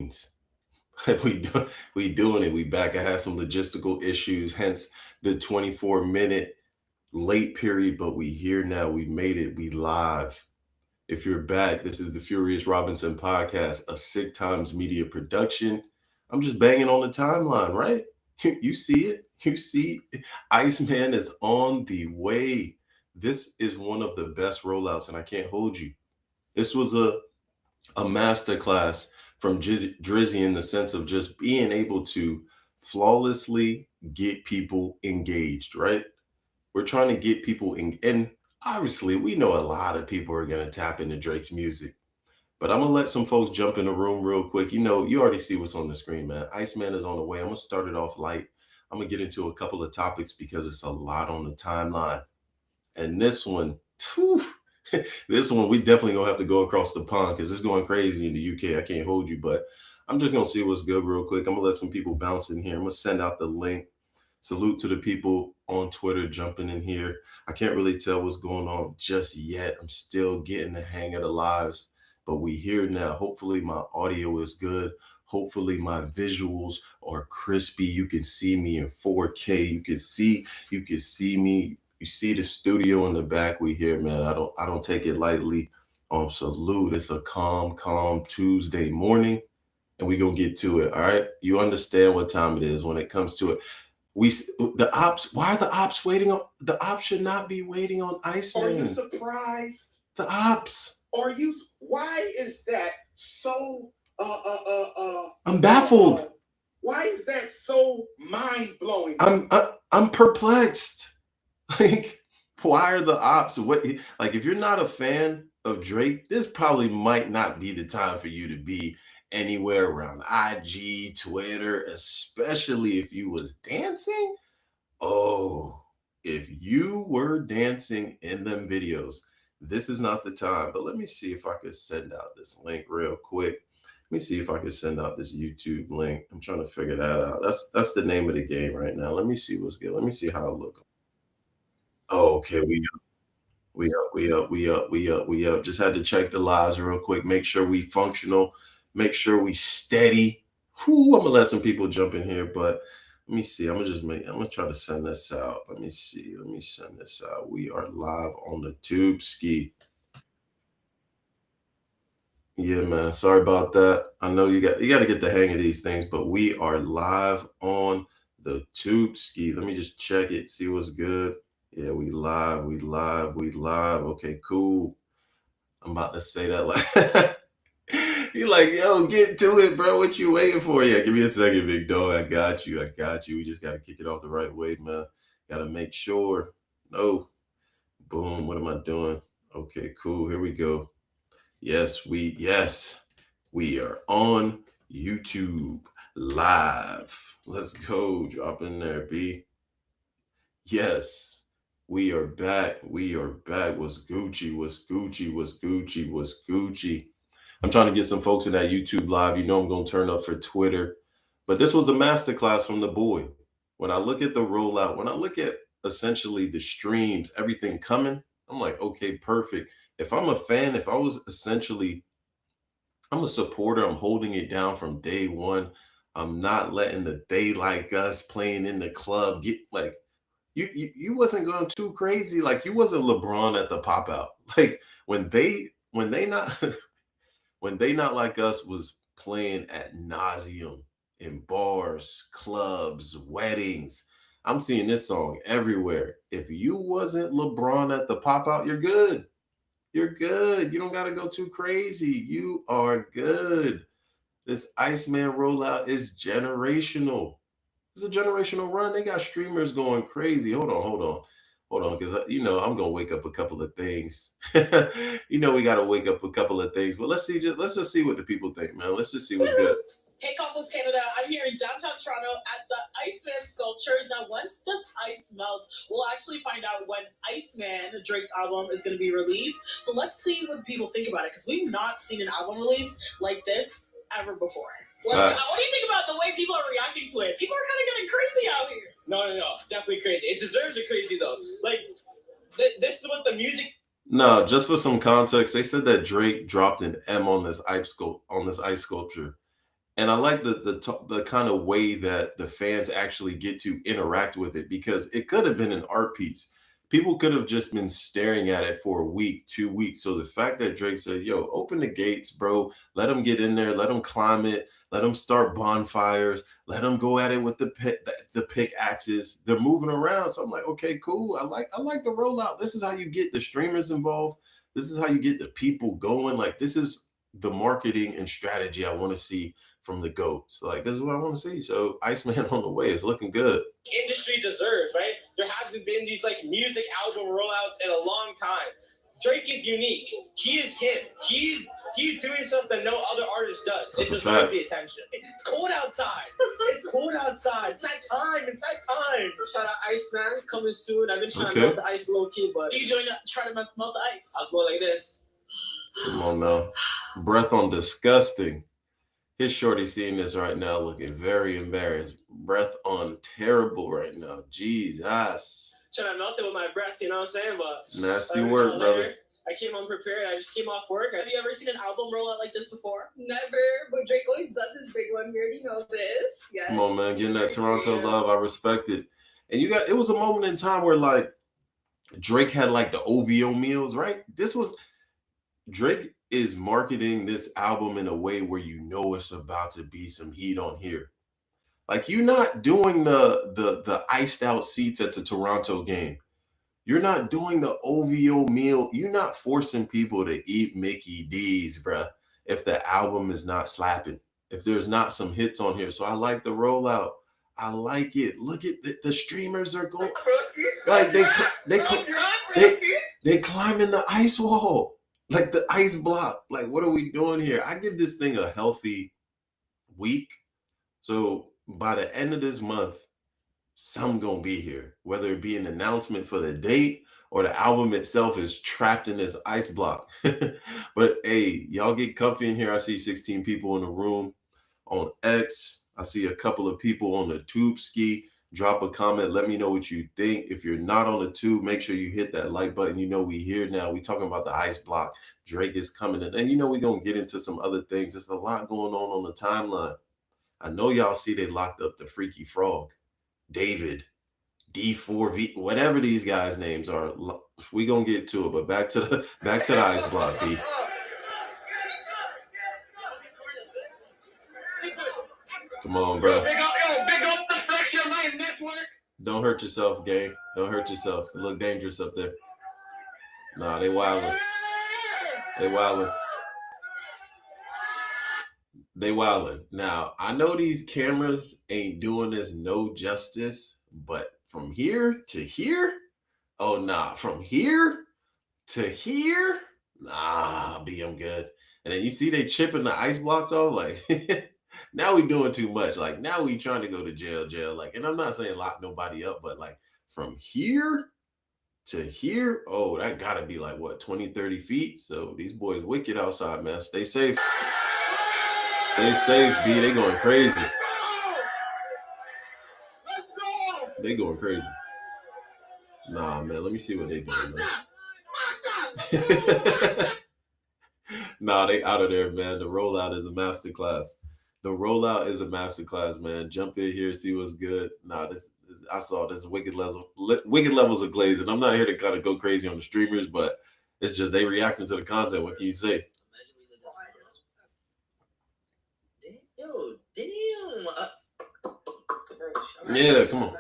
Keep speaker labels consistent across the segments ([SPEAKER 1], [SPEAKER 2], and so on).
[SPEAKER 1] means. We doing it. We back. I had some logistical issues, hence the 24-minute late period, but we here now. We made it. We live. If you're back, this is the Furious Robinson podcast, a Sick Times media production. I'm just banging on the timeline, right? You see it. You see ICEMAN is on the way. This is one of the best rollouts, and I can't hold you. This was a masterclass from Drizzy in the sense of just being able to flawlessly get people engaged, right? We're trying to get people in, and obviously we know a lot of people are going to tap into Drake's music, but I'm going to let some folks jump in the room real quick. You know, you already see what's on the screen, man. ICEMAN is on the way. I'm going to start it off light. I'm going to get into a couple of topics because it's a lot on the timeline. And this one, whew, this one, we definitely going to have to go across the pond because it's going crazy in the UK. I can't hold you, but I'm just going to see what's good real quick. I'm going to let some people bounce in here. I'm going to send out the link. Salute to the people on Twitter jumping in here. I can't really tell what's going on just yet. I'm still getting the hang of the lives, but we here now. Hopefully my audio is good. Hopefully my visuals are crispy. You can see me in 4K. You can see me. You see the studio in the back. We here, man. I don't take it lightly. Salute. It's a calm Tuesday morning, and we gonna get to it. All right. You understand what time it is when it comes to it. The ops. Why are the ops waiting on? The ops should not be waiting on ICEMAN.
[SPEAKER 2] Are you surprised?
[SPEAKER 1] The ops.
[SPEAKER 2] Why is that so?
[SPEAKER 1] I'm baffled.
[SPEAKER 2] Why is that so mind blowing?
[SPEAKER 1] I'm perplexed. Like, why are the ops? What? Like, if you're not a fan of Drake, this probably might not be the time for you to be anywhere around IG, Twitter, especially if you was dancing. Oh, if you were dancing in them videos, this is not the time. But let me see if I could send out this link real quick. Let me see if I can send out this YouTube link. I'm trying to figure that out. That's the name of the game right now. Let me see what's good. Let me see how I look. Oh, okay, we up. Just had to check the lives real quick. Make sure we functional. Make sure we steady. Whew, I'm gonna let some people jump in here, but let me see. I'm gonna try to send this out. Let me see. Let me send this out. We are live on the tube ski. Yeah, man. Sorry about that. I know you got to get the hang of these things, but we are live on the tube ski. Let me just check it, see what's good. Yeah, we live. Okay, cool. I'm about to say that like you like, yo, get to it, bro. What you waiting for? Yeah, give me a second, big dog. I got you. We just got to kick it off the right way, man. Got to make sure. No. Boom. What am I doing? Okay, cool. Here we go. Yes, we are on YouTube live. Let's go. Drop in there, B. Yes, we are back. What's Gucci? I'm trying to get some folks in that YouTube live. You know I'm going to turn up for Twitter. But this was a masterclass from the boy. When I look at the rollout, when I look at essentially the streams, everything coming, I'm like, okay, perfect. If I'm a fan, if I was essentially, I'm a supporter, I'm holding it down from day one. I'm not letting the They Like Us playing in the club get like, you wasn't going too crazy. Like you wasn't LeBron at the pop out. Like when they not when They Not Like Us was playing at nauseum in bars, clubs, weddings. I'm seeing this song everywhere. If you wasn't LeBron at the pop out, you're good. You're good. You don't got to go too crazy. You are good. This ICEMAN rollout is generational. It's a generational run. They got streamers going crazy. Hold on, because I'm gonna wake up a couple of things. We gotta wake up a couple of things. But let's just see what the people think, man. Let's just see what's good.
[SPEAKER 3] Hey, Couples Canada, I'm here in downtown Toronto at the ICEMAN sculptures. Now, once this ice melts, we'll actually find out when ICEMAN, Drake's album, is going to be released. So let's see what people think about it, because we've not seen an album release like this ever before. What do you think about the way people are reacting to it? People are kind of getting crazy out here.
[SPEAKER 4] No, definitely crazy. It deserves a crazy though. Like this is what the music.
[SPEAKER 1] No, just for some context, they said that Drake dropped an M on this ice sculpture, And I like the kind of way that the fans actually get to interact with it, because it could have been an art piece. People could have just been staring at it for a week, 2 weeks. So the fact that Drake said, "Yo, open the gates, bro. Let them get in there. Let them climb it. Let them start bonfires. Let them go at it with the pickaxes. They're moving around." So I'm like, okay, cool. I like the rollout. This is how you get the streamers involved. This is how you get the people going. Like, this is the marketing and strategy I want to see from the GOATs. Like, this is what I want to see. So Iceman on the way. It's looking good.
[SPEAKER 4] Industry deserves, right? There hasn't been these like music album rollouts in a long time. Drake is unique. He is him. He's doing stuff that no other artist does.
[SPEAKER 1] That's
[SPEAKER 4] it deserves the attention. It's cold outside. It's cold outside. It's that time. It's that time. Shout out ICEMAN coming soon. I've been trying to melt the ice low key, but
[SPEAKER 3] What are you doing to try to melt the ice?
[SPEAKER 4] I was going like this.
[SPEAKER 1] Come on now. Breath on disgusting. His shorty seeing this right now looking very embarrassed. Breath on terrible right now. Jesus.
[SPEAKER 4] Trying to melt it with my breath, you know what I'm saying? But
[SPEAKER 1] Nasty work, brother.
[SPEAKER 4] I came unprepared. I just came off work.
[SPEAKER 3] Have you ever seen an album rollout like this before?
[SPEAKER 5] Never, but Drake always does his big one. We already know this. Yes.
[SPEAKER 1] Come on, man. Getting that Toronto love. I respect it. And it was a moment in time where like Drake had like the OVO meals, right? Drake is marketing this album in a way where you know it's about to be some heat on here. Like, you're not doing the iced out seats at the Toronto game. You're not doing the OVO meal. You're not forcing people to eat Mickey D's, bruh, if the album is not slapping, if there's not some hits on here. So I like the rollout. I like it. Look at the streamers are going. Like, they climbing the ice wall. Like the ice block. Like, what are we doing here? I give this thing a healthy week. So by the end of this month, some gonna be here. Whether it be an announcement for the date or the album itself is trapped in this ice block. But hey, y'all get comfy in here. I see 16 people in the room on X. I see a couple of people on the tube ski. Drop a comment. Let me know what you think. If you're not on the tube, make sure you hit that like button. You know we here now. We talking about the ice block. Drake is coming in. And you know we're going to get into some other things. There's a lot going on the timeline. I know y'all see they locked up the Freaky Frog, David, D4vd, whatever these guys' names are. We going to get to it. But back to the ice block, B. Come on, bro.
[SPEAKER 2] Big up the Fresh Mind Network.
[SPEAKER 1] Don't hurt yourself, gang. Don't hurt yourself. It look dangerous up there. Nah, they wildin'. They wildin'. They wildin'. Now, I know these cameras ain't doing this no justice, but from here to here, oh nah. From here to here, nah, B, I'm good. And then you see they chipping the ice blocks off, like now we doing too much. Like, now we trying to go to jail. Like, and I'm not saying lock nobody up, but like from here to here, oh, that gotta be like what, 20, 30 feet. So these boys wicked outside, man. Stay safe. Stay safe, B. They going crazy.
[SPEAKER 2] Let's go.
[SPEAKER 1] They going crazy. Nah, man. Let me see what they doing, man. Nah, they out of there, man. The rollout is a masterclass. The rollout is a masterclass, man. Jump in here, see what's good. Nah, this I saw this wicked levels of glaze, and I'm not here to kind of go crazy on the streamers, but it's just they reacting to the content. What can you say?
[SPEAKER 4] Yo, damn.
[SPEAKER 1] Yeah, come on.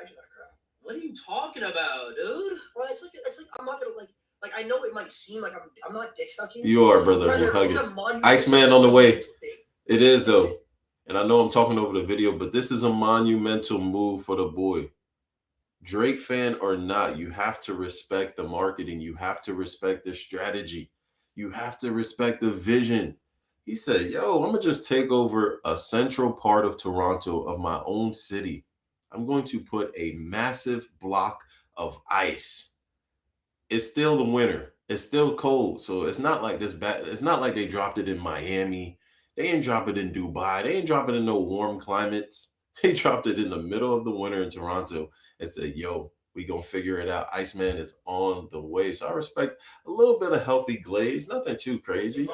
[SPEAKER 4] What are you talking about, dude?
[SPEAKER 6] Well, it's like I'm not gonna like I know it might seem like I'm not dick sucking.
[SPEAKER 1] You are, brother. We're hugging. Iceman on the way. It is though. And I know I'm talking over the video, but this is a monumental move for the boy. Drake fan or not, you have to respect the marketing. You have to respect the strategy. You have to respect the vision. He said, yo, I'm going to just take over a central part of Toronto, of my own city. I'm going to put a massive block of ice. It's still the winter. It's still cold. So it's not like this bad. It's not like they dropped it in Miami. They ain't drop it in Dubai. They ain't drop it in no warm climates. They dropped it in the middle of the winter in Toronto and said, yo, we gonna figure it out. Iceman is on the way. So I respect a little bit of healthy glaze. Nothing too crazy.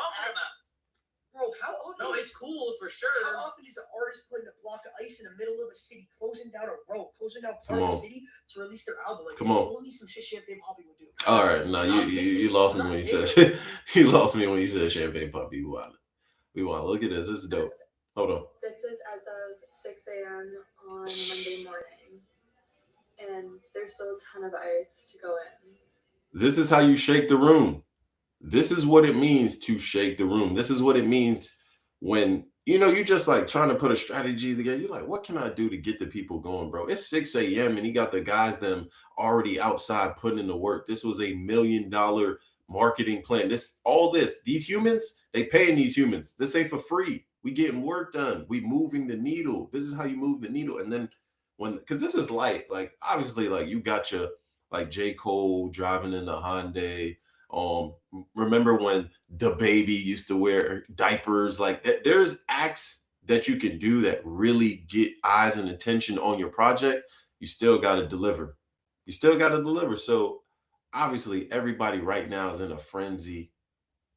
[SPEAKER 6] Bro, bro, how often?
[SPEAKER 7] No, it's cool for sure.
[SPEAKER 6] How often is an artist putting a block of ice in the middle of a city, closing down a road, closing down part of the city to release their album? Like,
[SPEAKER 1] Come on.
[SPEAKER 6] Only some shit Champagne Poppy would do.
[SPEAKER 1] All right, no, you lost me when you said you lost me when you said Champagne Poppy. We want. Look at this. This is dope. Hold on.
[SPEAKER 5] This is as of 6 a.m. on Monday morning, and there's still a ton of ice to go in.
[SPEAKER 1] This is how you shake the room. This is what it means to shake the room. This is what it means when, you just like trying to put a strategy together. You're like, what can I do to get the people going, bro? It's 6 a.m. and you got the guys them already outside putting in the work. This was $1 million marketing plan. These humans, they paying these humans. This ain't for free. We getting work done. We moving the needle. This is how you move the needle. And then because this is light, like obviously like you got your like J. Cole driving in the Hyundai. Remember when D4vd used to wear diapers? Like that, there's acts that you can do that really get eyes and attention on your project. You still got to deliver. So obviously everybody right now is in a frenzy.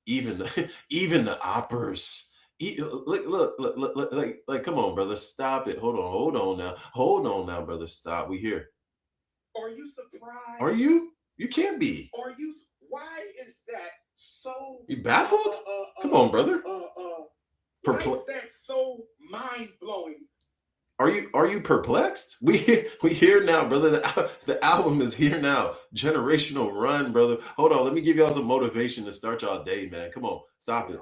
[SPEAKER 1] Even the oppers. Look, like, come on, brother, stop it. Hold on now, brother, stop. We here.
[SPEAKER 2] Are you surprised?
[SPEAKER 1] Are you? You can't be.
[SPEAKER 2] Why is that so?
[SPEAKER 1] You baffled? Come on, brother.
[SPEAKER 2] Why is that so mind blowing?
[SPEAKER 1] Are you perplexed? We here now, brother. The album is here now. Generational run, brother. Hold on, let me give y'all some motivation to start y'all day, man. Come on, stop it.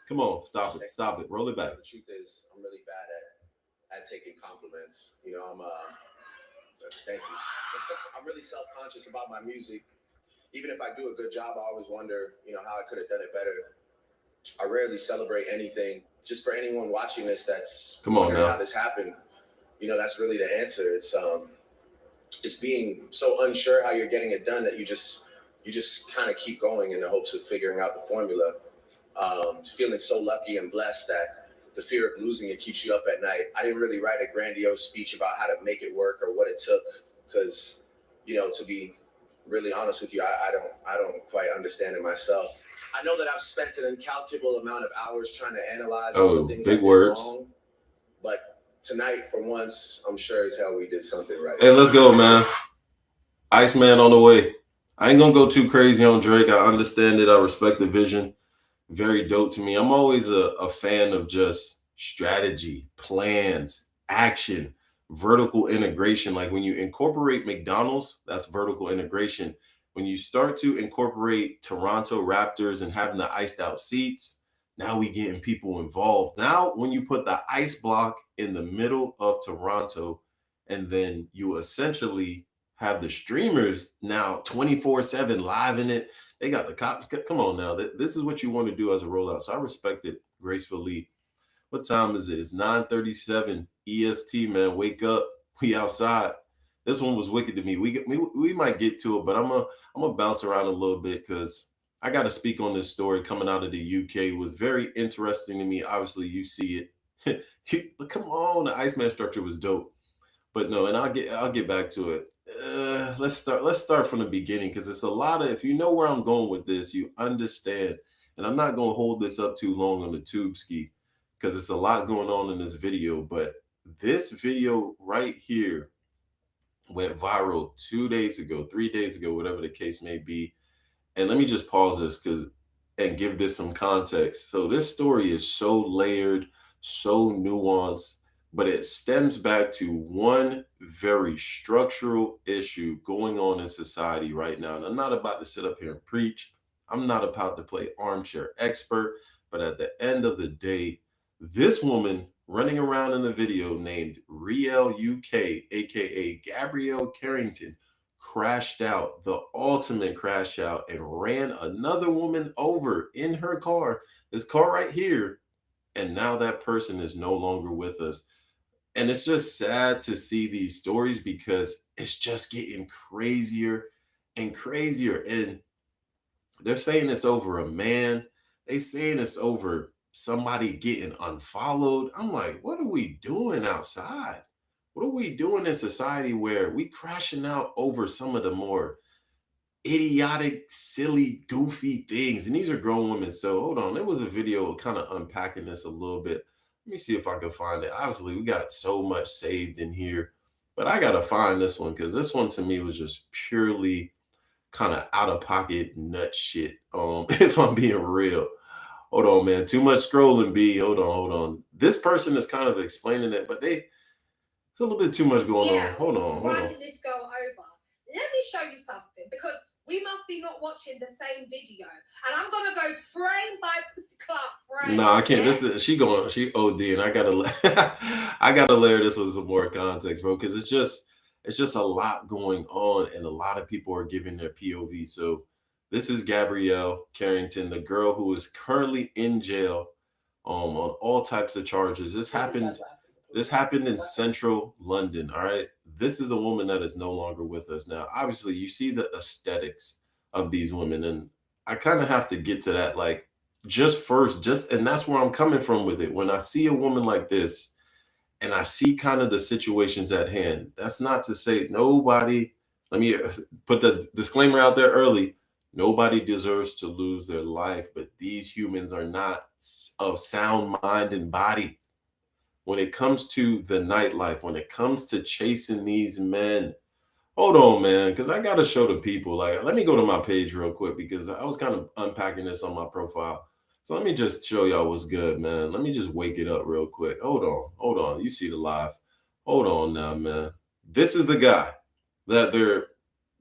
[SPEAKER 1] Come on, stop it. Roll it back.
[SPEAKER 8] The truth is, I'm really bad at taking compliments. Thank you. I'm really self-conscious about my music. Even if I do a good job, I always wonder, how I could have done it better. I rarely celebrate anything. Just for anyone watching this that's wondering how this happened, that's really the answer. It's being so unsure how you're getting it done that you just kind of keep going in the hopes of figuring out the formula. Feeling so lucky and blessed that the fear of losing it keeps you up at night. I didn't really write a grandiose speech about how to make it work or what it took because, to be really honest with you, I don't quite understand it myself. I know that I've spent an incalculable amount of hours trying to analyze all the things
[SPEAKER 1] big words.
[SPEAKER 8] Wrong, but tonight, for once, I'm sure as hell we did something right.
[SPEAKER 1] Hey, let's go, man. ICEMAN on the way. I ain't gonna go too crazy on Drake. I understand it. I respect the vision. Very dope to me. I'm always a fan of just strategy, plans, action, vertical integration. Like when you incorporate McDonald's, that's vertical integration. When you start to incorporate Toronto Raptors and having the iced out seats, now we getting people involved. Now, when you put the ice block in the middle of Toronto, and then you essentially have the streamers now 24/7 live in it. They got the cops. Come on now. This is what you want to do as a rollout. So I respect it gracefully. What time is it? It's 9:37 EST, man. Wake up. We outside. This one was wicked to me. We might get to it, but I'm gonna bounce around a little bit because I got to speak on this story coming out of the UK. It was very interesting to me. Obviously, you see it. Come on, the ICEMAN structure was dope. But no, and I'll get back to it. Let's start from the beginning because it's a lot of, if you know where I'm going with this, you understand. And I'm not gonna hold this up too long on the tube ski because it's a lot going on in this video. But this video right here went viral 2 days ago, 3 days ago, whatever the case may be. And let me just pause this and give this some context. So this story is so layered, so nuanced, but it stems back to one very structural issue going on in society right now. And I'm not about to sit up here and preach. I'm not about to play armchair expert. But at the end of the day, this woman running around in the video named Rielle UK, aka Gabrielle Carrington, crashed out, the ultimate crash out, and ran another woman over in her car, this car right here. And now that person is no longer with us. And it's just sad to see these stories because it's just getting crazier and crazier. And they're saying it's over a man. They saying it's over somebody getting unfollowed. I'm like, what are we doing outside? What are we doing in society where we crashing out over some of the more idiotic, silly, goofy things. And these are grown women. So hold on. There was a video kind of unpacking this a little bit. Let me see if I can find it. Obviously, we got so much saved in here, but I got to find this one because this one to me was just purely kind of out of pocket nut shit. If I'm being real. Hold on, man. Too much scrolling, B. Hold on. This person is kind of explaining it, but it's a little bit too much going on. Hold on.
[SPEAKER 7] Running this girl over. Let me show you something because we must be not watching the same video. And I'm gonna go frame by frame.
[SPEAKER 1] No, I can't. Yeah? She OD, and I gotta layer this with some more context, bro, because it's just a lot going on, and a lot of people are giving their POV. So this is Gabrielle Carrington, the girl who is currently in jail on all types of charges. This happened in central London. All right. This is a woman that is no longer with us now. Obviously, you see the aesthetics of these women, and I kind of have to get to that. Like, and that's where I'm coming from with it. When I see a woman like this, and I see kind of the situations at hand, that's not to say nobody. Let me put the disclaimer out there early. Nobody deserves to lose their life, but these humans are not of sound mind and body. When it comes to the nightlife, when it comes to chasing these men, hold on, man, because I got to show the people. Like, let me go to my page real quick because I was kind of unpacking this on my profile. So let me just show y'all what's good, man. Let me just wake it up real quick. Hold on. You see the live. Hold on now, man. This is the guy that they're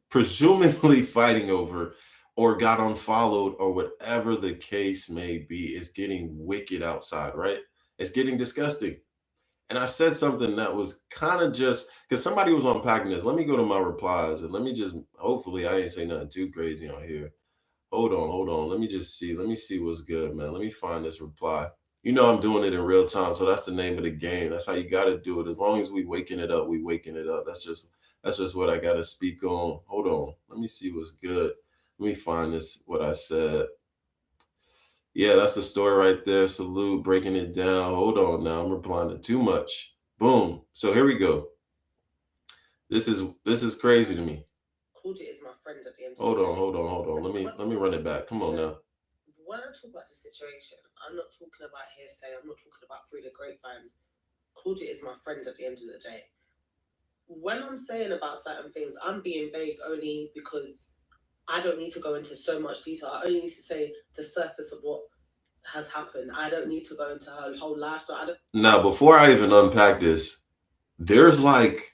[SPEAKER 1] presumably fighting over or got unfollowed or whatever the case may be. It's getting wicked outside, right? It's getting disgusting. And I said something that was kind of just because somebody was unpacking this. Let me go to my replies and let me just, hopefully I ain't say nothing too crazy on here. Hold on. Let me see what's good, man. Let me find this reply. You know, I'm doing it in real time. So that's the name of the game. That's how you got to do it. As long as we waking it up, we waking it up. That's just what I got to speak on. Hold on. Let me see what's good. Let me find this, what I said. Yeah, that's the story right there. Salute, breaking it down. Hold on now. I'm replying to too much. Boom. So here we go. This is crazy to me.
[SPEAKER 9] Klaudia is my friend at the end.
[SPEAKER 1] Hold on. Let me run it back. Come on now.
[SPEAKER 9] When I talk about the situation, I'm not talking about hearsay. I'm not talking about through the grapevine. Klaudia is my friend at the end of the day. When I'm saying about certain things, I'm being vague only because I don't need to go into so much detail. I only need to say the surface of what has happened. I don't need to go into her whole lifestyle.
[SPEAKER 1] Now, before I even unpack this, there's like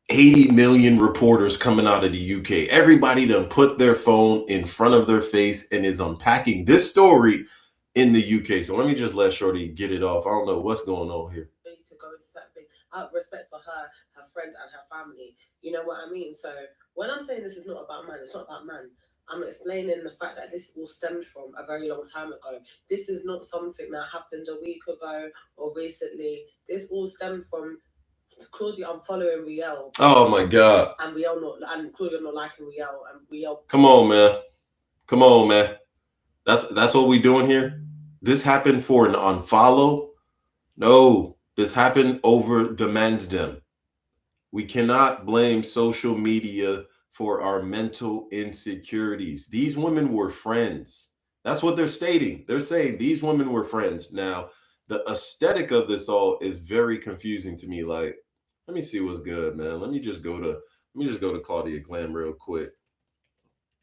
[SPEAKER 1] 80 million reporters coming out of the UK. Everybody done put their phone in front of their face and is unpacking this story in the UK. So let me just let Shorty get it off. I don't know what's going on here.
[SPEAKER 9] I need to go into certain things. Out of respect for her friend and her family. You know what I mean? So when I'm saying this is not about man, it's not about man. I'm explaining the fact that this all stemmed from a very long time ago. This is not something that happened a week ago or recently. This all stemmed from Klaudia. I'm following Rielle.
[SPEAKER 1] Oh my God.
[SPEAKER 9] And Klaudia not liking Rielle, and Rielle.
[SPEAKER 1] Come on, man. That's what we doing here. This happened for an unfollow. No, this happened over the Mansdem. We cannot blame social media for our mental insecurities. These women were friends. That's what they're stating. They're saying these women were friends. Now, the aesthetic of this all is very confusing to me. Like, let me see what's good, man. Let me just go to Klaudia Glam real quick.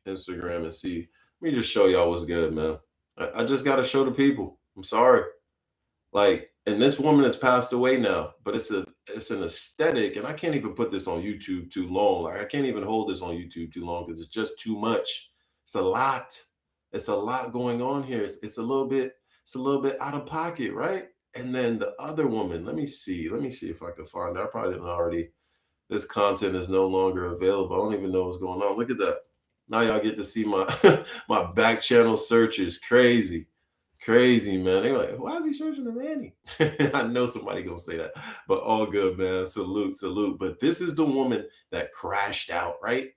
[SPEAKER 1] Instagram and see. Let me just show y'all what's good, man. I just got to show the people. I'm sorry. Like, and this woman has passed away now, but it's an aesthetic, and I can't even put this on YouTube too long. Like, I can't even hold this on YouTube too long because it's just too much. It's a lot. It's a lot going on here. It's a little bit out of pocket, right? And then the other woman, let me see if I can find her. I probably didn't already. This content is no longer available. I don't even know what's going on. Look at that. Now y'all get to see my my back channel searches. Crazy, man. They're like, why is he searching the Manny? I know somebody gonna say that, but all good, man. Salute. But this is the woman that crashed out, right?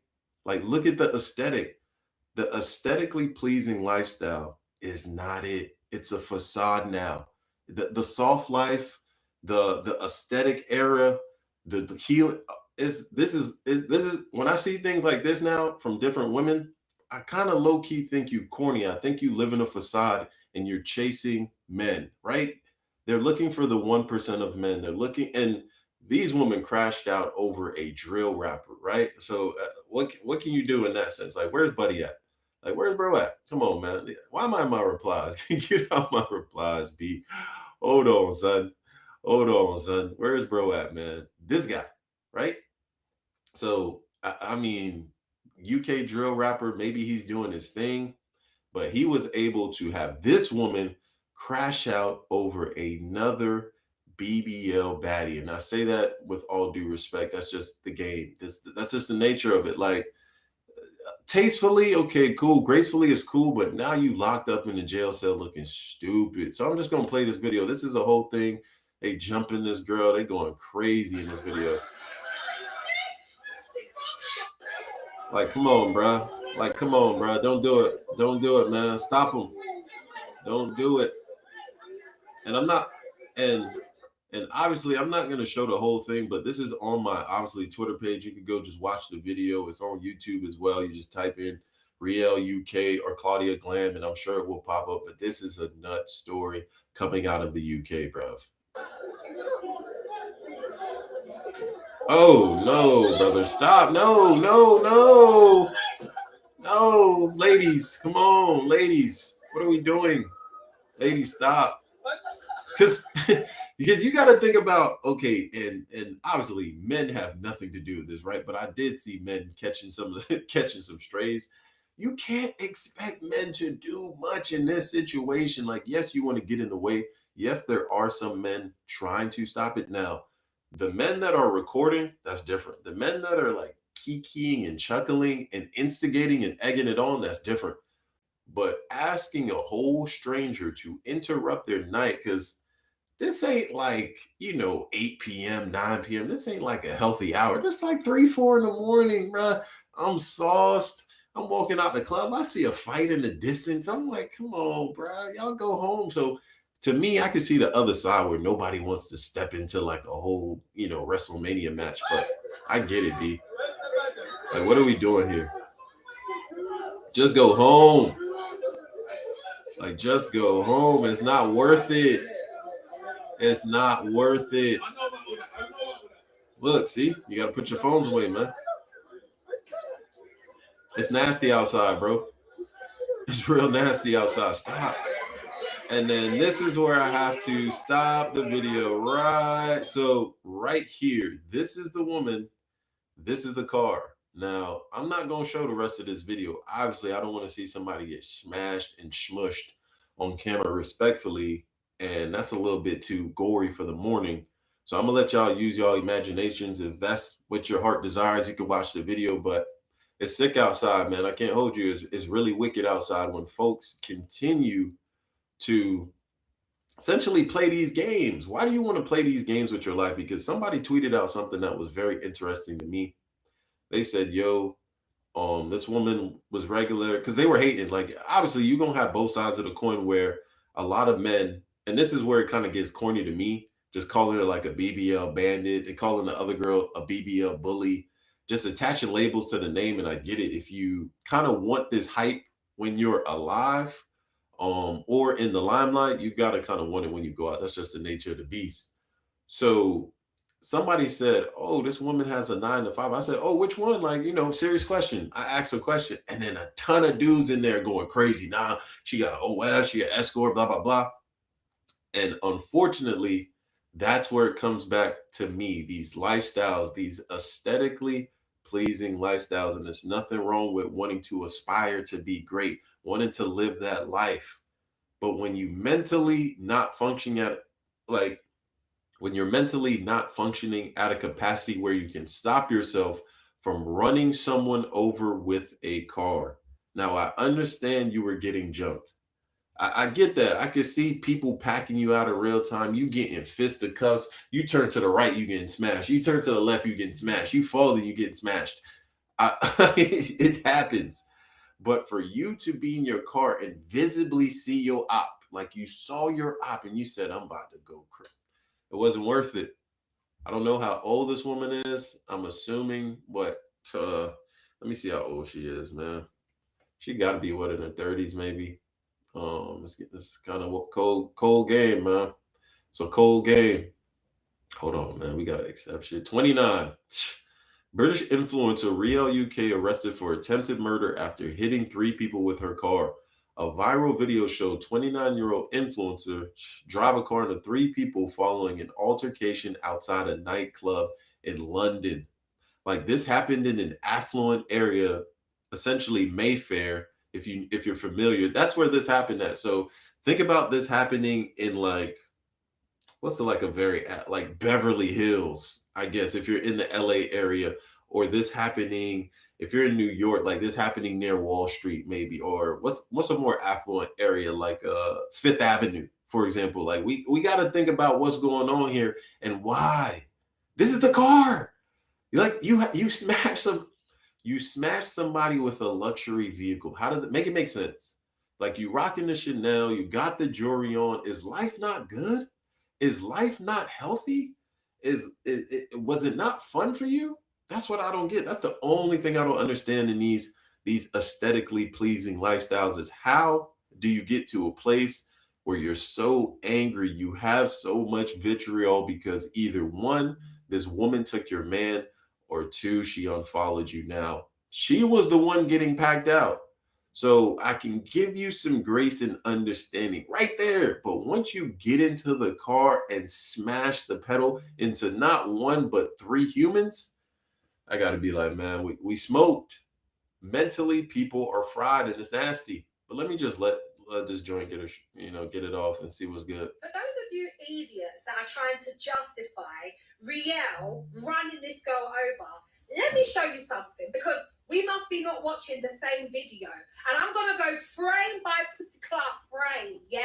[SPEAKER 1] Like, look at the aesthetic. The aesthetically pleasing lifestyle is not it. It's a facade now. The soft life, the aesthetic era, the healing this is when I see things like this now from different women, I kind of low key think you corny. I think you live in a facade and you're chasing men, right? They're looking for the 1% of men. They're looking, and these women crashed out over a drill rapper, right? So what can you do in that sense? Like, where's Buddy at? Like, where's bro at? Come on, man. Why am I in my replies? Get out my replies, B. Hold on, son. Hold on, son. Where's bro at, man? This guy, right? So I mean, UK drill rapper, maybe he's doing his thing, but he was able to have this woman crash out over another BBL baddie. And I say that with all due respect. That's just the game. That's just the nature of it. Like, tastefully, okay, cool. Gracefully is cool, but now you locked up in the jail cell looking stupid. So I'm just gonna play this video. This is a whole thing. They jumping this girl. They going crazy in this video. Like, come on, bro. Like, come on, bro. Don't do it. Don't do it, man. Stop them. Don't do it. And I'm not, and obviously I'm not gonna show the whole thing, but this is on my obviously Twitter page. You can go just watch the video. It's on YouTube as well. You just type in Rielle UK or Klaudia Glam, and I'm sure it will pop up. But this is a nut story coming out of the UK, bruv. Oh no, brother, stop. No, ladies, come on, ladies. What are we doing? Ladies, stop. Because you got to think about, okay, and obviously men have nothing to do with this, right? But I did see men catching some strays. You can't expect men to do much in this situation. Like, yes, you want to get in the way. Yes, there are some men trying to stop it. Now, the men that are recording, that's different. The men that are like kikiing and chuckling and instigating and egging it on, that's different. But asking a whole stranger to interrupt their night, because this ain't like, 8 p.m., 9 p.m. This ain't like a healthy hour. Just like 3, 4 in the morning, bruh. I'm sauced. I'm walking out the club. I see a fight in the distance. I'm like, come on, bruh. Y'all go home. So to me, I can see the other side where nobody wants to step into like a whole, WrestleMania match. But I get it, B. Like, what are we doing here? Just go home. Like, just go home. It's not worth it. It's not worth it. Look, see? You got to put your phones away, man. It's nasty outside, bro. It's real nasty outside. Stop. And then this is where I have to stop the video, right? So right here, this is the woman. This is the car. Now, I'm not going to show the rest of this video. Obviously, I don't want to see somebody get smashed and smushed on camera respectfully. And that's a little bit too gory for the morning. So I'm going to let y'all use y'all imaginations. If that's what your heart desires, you can watch the video. But it's sick outside, man. I can't hold you. It's really wicked outside when folks continue to essentially play these games. Why do you want to play these games with your life? Because somebody tweeted out something that was very interesting to me. They said, yo, this woman was regular, because they were hating. Like, obviously, you're going to have both sides of the coin where a lot of men, and this is where it kind of gets corny to me, just calling her like a BBL bandit and calling the other girl a BBL bully, just attaching labels to the name. And I get it. If you kind of want this hype when you're alive, or in the limelight, you've got to kind of want it when you go out. That's just the nature of the beast. So somebody said, oh, this woman has a 9 to 5. I said, oh, which one? Like, serious question. I asked a question, and then a ton of dudes in there going crazy. Nah, she got an OF, she got escort, blah, blah, blah. And unfortunately, that's where it comes back to me. These lifestyles, these aesthetically pleasing lifestyles, and there's nothing wrong with wanting to aspire to be great, wanting to live that life. But when you mentally not functioning at, like, when you're mentally not functioning at a capacity where you can stop yourself from running someone over with a car. Now, I understand you were getting jumped. I get that. I could see people packing you out in real time. You getting fisticuffs. You turn to the right, you getting smashed. You turn to the left, you getting smashed. You fall and you getting smashed. It happens. But for you to be in your car and visibly see your op, like you saw your op and you said, I'm about to go crazy. It wasn't worth it. I don't know how old this woman is. I'm assuming let me see how old she is, man. She got to be what, in her 30s maybe. This is kind of what cold game, man. So cold game. Hold on, man. We got to accept shit. 29. British influencer Rielle UK arrested for attempted murder after hitting 3 people with her car. A viral video showed 29-year-old influencer drive a car into 3 people following an altercation outside a nightclub in London. Like, this happened in an affluent area, essentially Mayfair. If you're familiar, that's where this happened at. So think about this happening in, like, what's it, like a very like Beverly Hills, I guess, if you're in the LA area, or this happening if you're in New York, like this happening near Wall Street maybe, or what's a more affluent area, like Fifth Avenue, for example. Like, we got to think about what's going on here and why. This is the car. Like, you smash somebody with a luxury vehicle. How does it make sense? Like, you rocking the Chanel, you got the jewelry on. Is life not good? Is life not healthy? Was it not fun for you? That's what I don't get. That's the only thing I don't understand in these aesthetically pleasing lifestyles, is how do you get to a place where you're so angry, you have so much vitriol because either one, this woman took your man, or two, she unfollowed you. Now, she was the one getting packed out. So I can give you some grace and understanding right there. But once you get into the car and smash the pedal into not one, but 3 humans, I got to be like, man, we smoked. Mentally, people are fried and it's nasty. But let me just let this joint get it off and see what's good.
[SPEAKER 7] For those of you idiots that are trying to justify Rielle running this girl over, let me show you something, because we must be not watching the same video. And I'm going to go frame by frame, yeah,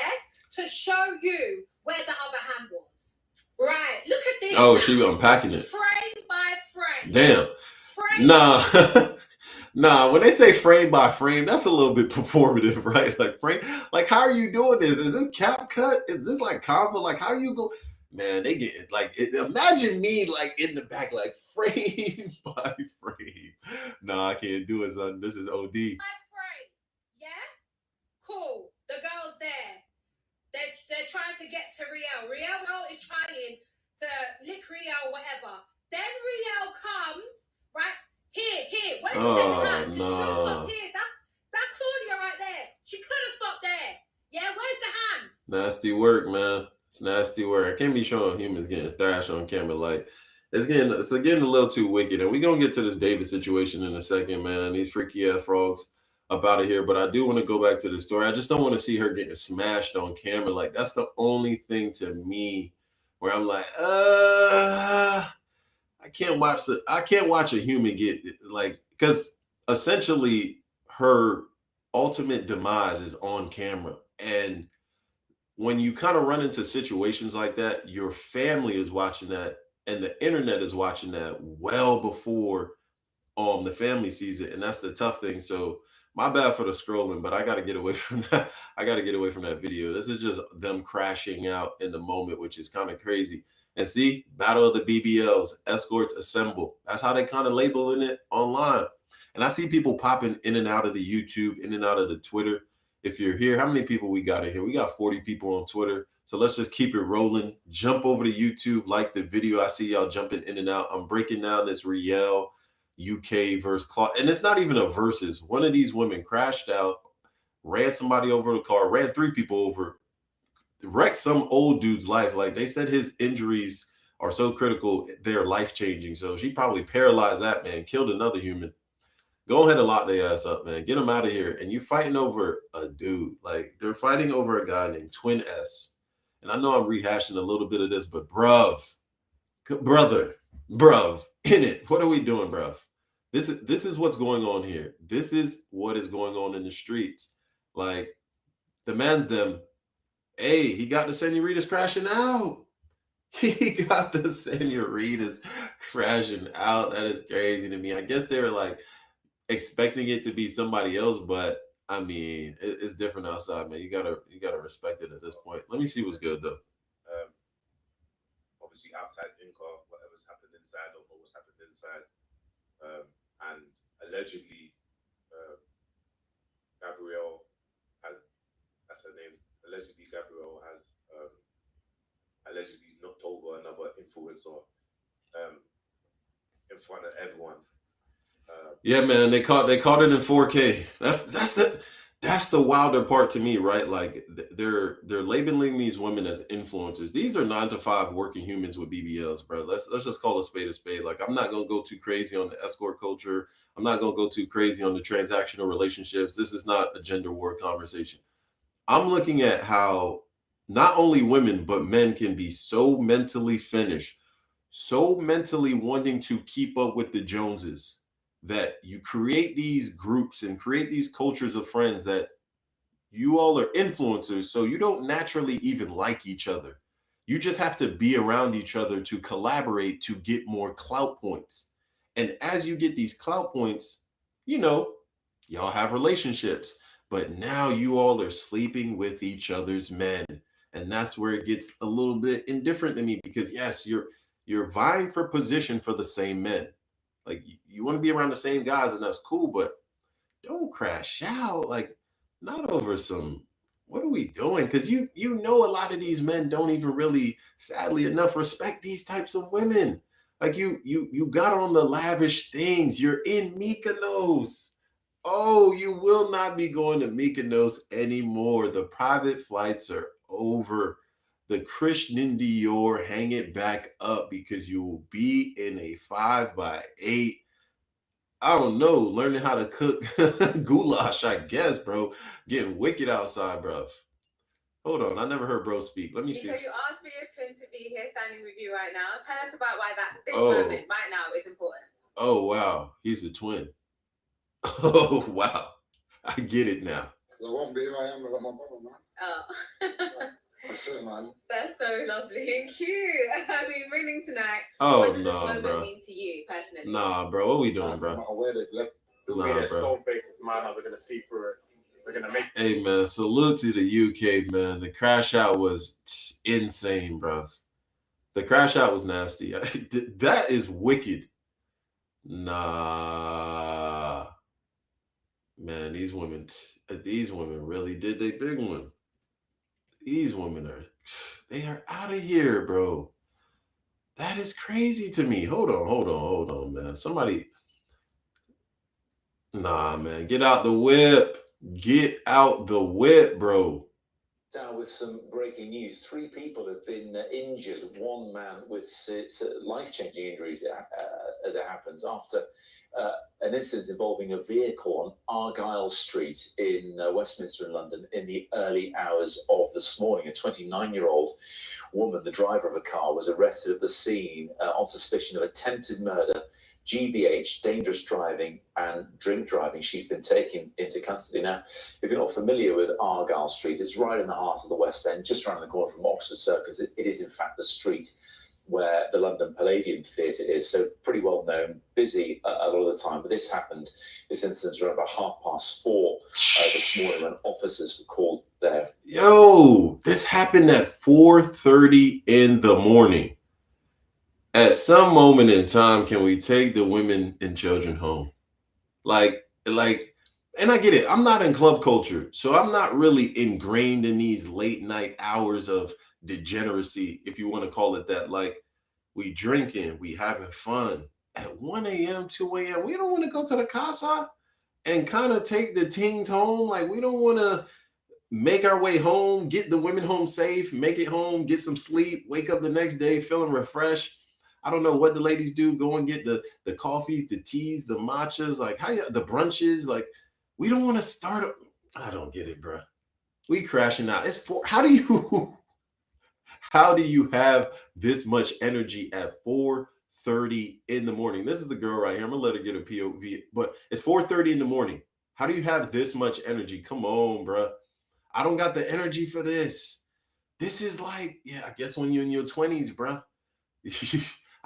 [SPEAKER 7] to show you where the other hand was. Right, look at this.
[SPEAKER 1] Oh, she unpacking it.
[SPEAKER 7] Frame by frame.
[SPEAKER 1] Damn.
[SPEAKER 7] Frame
[SPEAKER 1] Nah. Nah, when they say frame by frame, that's a little bit performative, right? Like, frame, like, how are you doing this? Is this cap cut? Is this like Canva? Like, how are you go? Man, they get like imagine me like in the back, like frame by frame. Nah, I can't do it, son. This is OD.
[SPEAKER 7] By frame, yeah? Cool. The girl's there. They're trying to get to Rielle. Rielle is trying to lick Rielle, whatever. Then Rielle comes, right? Here. Where's the second hand?
[SPEAKER 1] No.
[SPEAKER 7] She could have stopped here. That's Klaudia right there. She could have stopped there. Yeah, where's the hand?
[SPEAKER 1] Nasty work, man. It's nasty work. I can't be showing humans getting thrashed on camera. Like, it's getting a little too wicked. And we're gonna get to this David situation in a second, man. These freaky ass frogs up out of here. But I do want to go back to the story. I just don't want to see her getting smashed on camera. Like, that's the only thing to me where I'm like, I can't watch a human get, like, because essentially her ultimate demise is on camera. And when you kind of run into situations like that, your family is watching that and the internet is watching that well before the family sees it. And that's the tough thing. So my bad for the scrolling, but I got to get away from that. I got to get away from that video. This is just them crashing out in the moment, which is kind of crazy. And see, Battle of the BBLs, escorts assemble. That's how they kind of labeling it online. And I see people popping in and out of the YouTube, in and out of the Twitter. If you're here, how many people we got in here? We got 40 people on Twitter. So let's just keep it rolling. Jump over to YouTube, like the video. I see y'all jumping in and out. I'm breaking down this Rielle UK versus Klaudia. And it's not even a versus. One of these women crashed out, ran somebody over the car, ran 3 people over, wrecked some old dude's life. Like, they said his injuries are so critical, they're life-changing. So she probably paralyzed that man, killed another human. Go ahead and lock their ass up, man. Get them out of here. And you fighting over a dude. Like, they're fighting over a guy named Twin S. And I know I'm rehashing a little bit of this, but bruv, in it. What are we doing, bruv? This is what's going on here. This is what is going on in the streets. Like, the man's them. Hey, he got the senoritas crashing out. He got the senoritas crashing out. That is crazy to me. I guess they were like expecting it to be somebody else, but I mean, it's different outside, man. You gotta respect it at this point. Let me see what's good though.
[SPEAKER 2] Obviously, outside in-car, whatever's happened inside, don't know what's happened inside, and allegedly,
[SPEAKER 10] Gabrielle, that's her name. Allegedly, Gabrielle has allegedly knocked over another influencer in front of everyone.
[SPEAKER 1] Yeah, man, they caught it in 4K. That's the wilder part to me, right? Like they're labeling these women as influencers. These are 9-to-5 working humans with BBLs, bro. Let's just call a spade a spade. Like I'm not gonna go too crazy on the escort culture. I'm not gonna go too crazy on the transactional relationships. This is not a gender war conversation. I'm looking at how not only women but men can be so mentally finished, so mentally wanting to keep up with the Joneses, that you create these groups and create these cultures of friends that you all are influencers, so you don't naturally even like each other. You just have to be around each other to collaborate to get more clout points. And as you get these clout points, y'all have relationships, but now you all are sleeping with each other's men. And that's where it gets a little bit indifferent to me, because yes, you're vying for position for the same men. Like you want to be around the same guys, and that's cool, but don't crash out. Like not over some, what are we doing? Because you know a lot of these men don't even really, sadly enough, respect these types of women. Like you got on the lavish things. You're in Mykonos. Oh, you will not be going to Mykonos anymore. The private flights are over. The Christian Dior, hang it back up, because you will be in a 5x8. I don't know, learning how to cook goulash, I guess, bro. Getting wicked outside, bro. Hold on, I never heard bro speak. Let me see.
[SPEAKER 11] So you asked for your twin to be here standing with you right now. Tell us about why this moment right now is important.
[SPEAKER 1] Oh, wow. He's a twin. Oh, wow. I get it now.
[SPEAKER 2] I won't be here. I am without my brother, man.
[SPEAKER 11] Oh.
[SPEAKER 2] That's it, man.
[SPEAKER 11] That's so lovely and cute. I mean, ringing tonight.
[SPEAKER 1] Oh,
[SPEAKER 11] what does this
[SPEAKER 1] no,
[SPEAKER 11] moment
[SPEAKER 1] bro.
[SPEAKER 11] mean to you personally?
[SPEAKER 1] Nah, bro. What we doing, bro?
[SPEAKER 10] The way that stone face is mine, we're gonna see through it. We're gonna make.
[SPEAKER 1] Hey, man. Salute to the UK, man. The crash out was insane, bro. The crash out was nasty. That is wicked. Nah, man. These women really did their big one. These women they are out of here, bro. That is crazy to me. Hold on, man. Somebody, nah, man, get out the whip. Get out the whip, bro.
[SPEAKER 12] Now with some breaking news, 3 people have been injured. One man with life-changing injuries, as it happens, after an incident involving a vehicle on Argyle Street in Westminster in London in the early hours of this morning. A 29-year-old woman, the driver of a car, was arrested at the scene on suspicion of attempted murder, GBH, dangerous driving, and drink driving. She's been taken into custody. Now, if you're not familiar with Argyle Street, it's right in the heart of the West End, just around the corner from Oxford Circus. It is, in fact, the street where the London Palladium Theatre is, so pretty well known, busy a lot of the time. But this incident around about 4:30 this morning when officers were called there.
[SPEAKER 1] Yo, this happened at 4:30 in the morning. At some moment in time, can we take the women and children home? Like, and I get it. I'm not in club culture, so I'm not really ingrained in these late night hours of degeneracy, if you want to call it that. Like, we drinking, we having fun at 1 a.m., 2 a.m. We don't want to go to the casa and kind of take the teens home. Like, we don't want to make our way home, get the women home safe, make it home, get some sleep, wake up the next day feeling refreshed. I don't know what the ladies do. Go and get the coffees, the teas, the matchas, like the brunches. Like, we don't want to start. I don't get it, bro. We crashing out. How do you have this much energy at 4:30 in the morning? This is the girl right here. I'm gonna let her get a POV, but it's 4:30 in the morning. How do you have this much energy? Come on, bro. I don't got the energy for this. This is like, yeah, I guess when you're in your 20s, bro.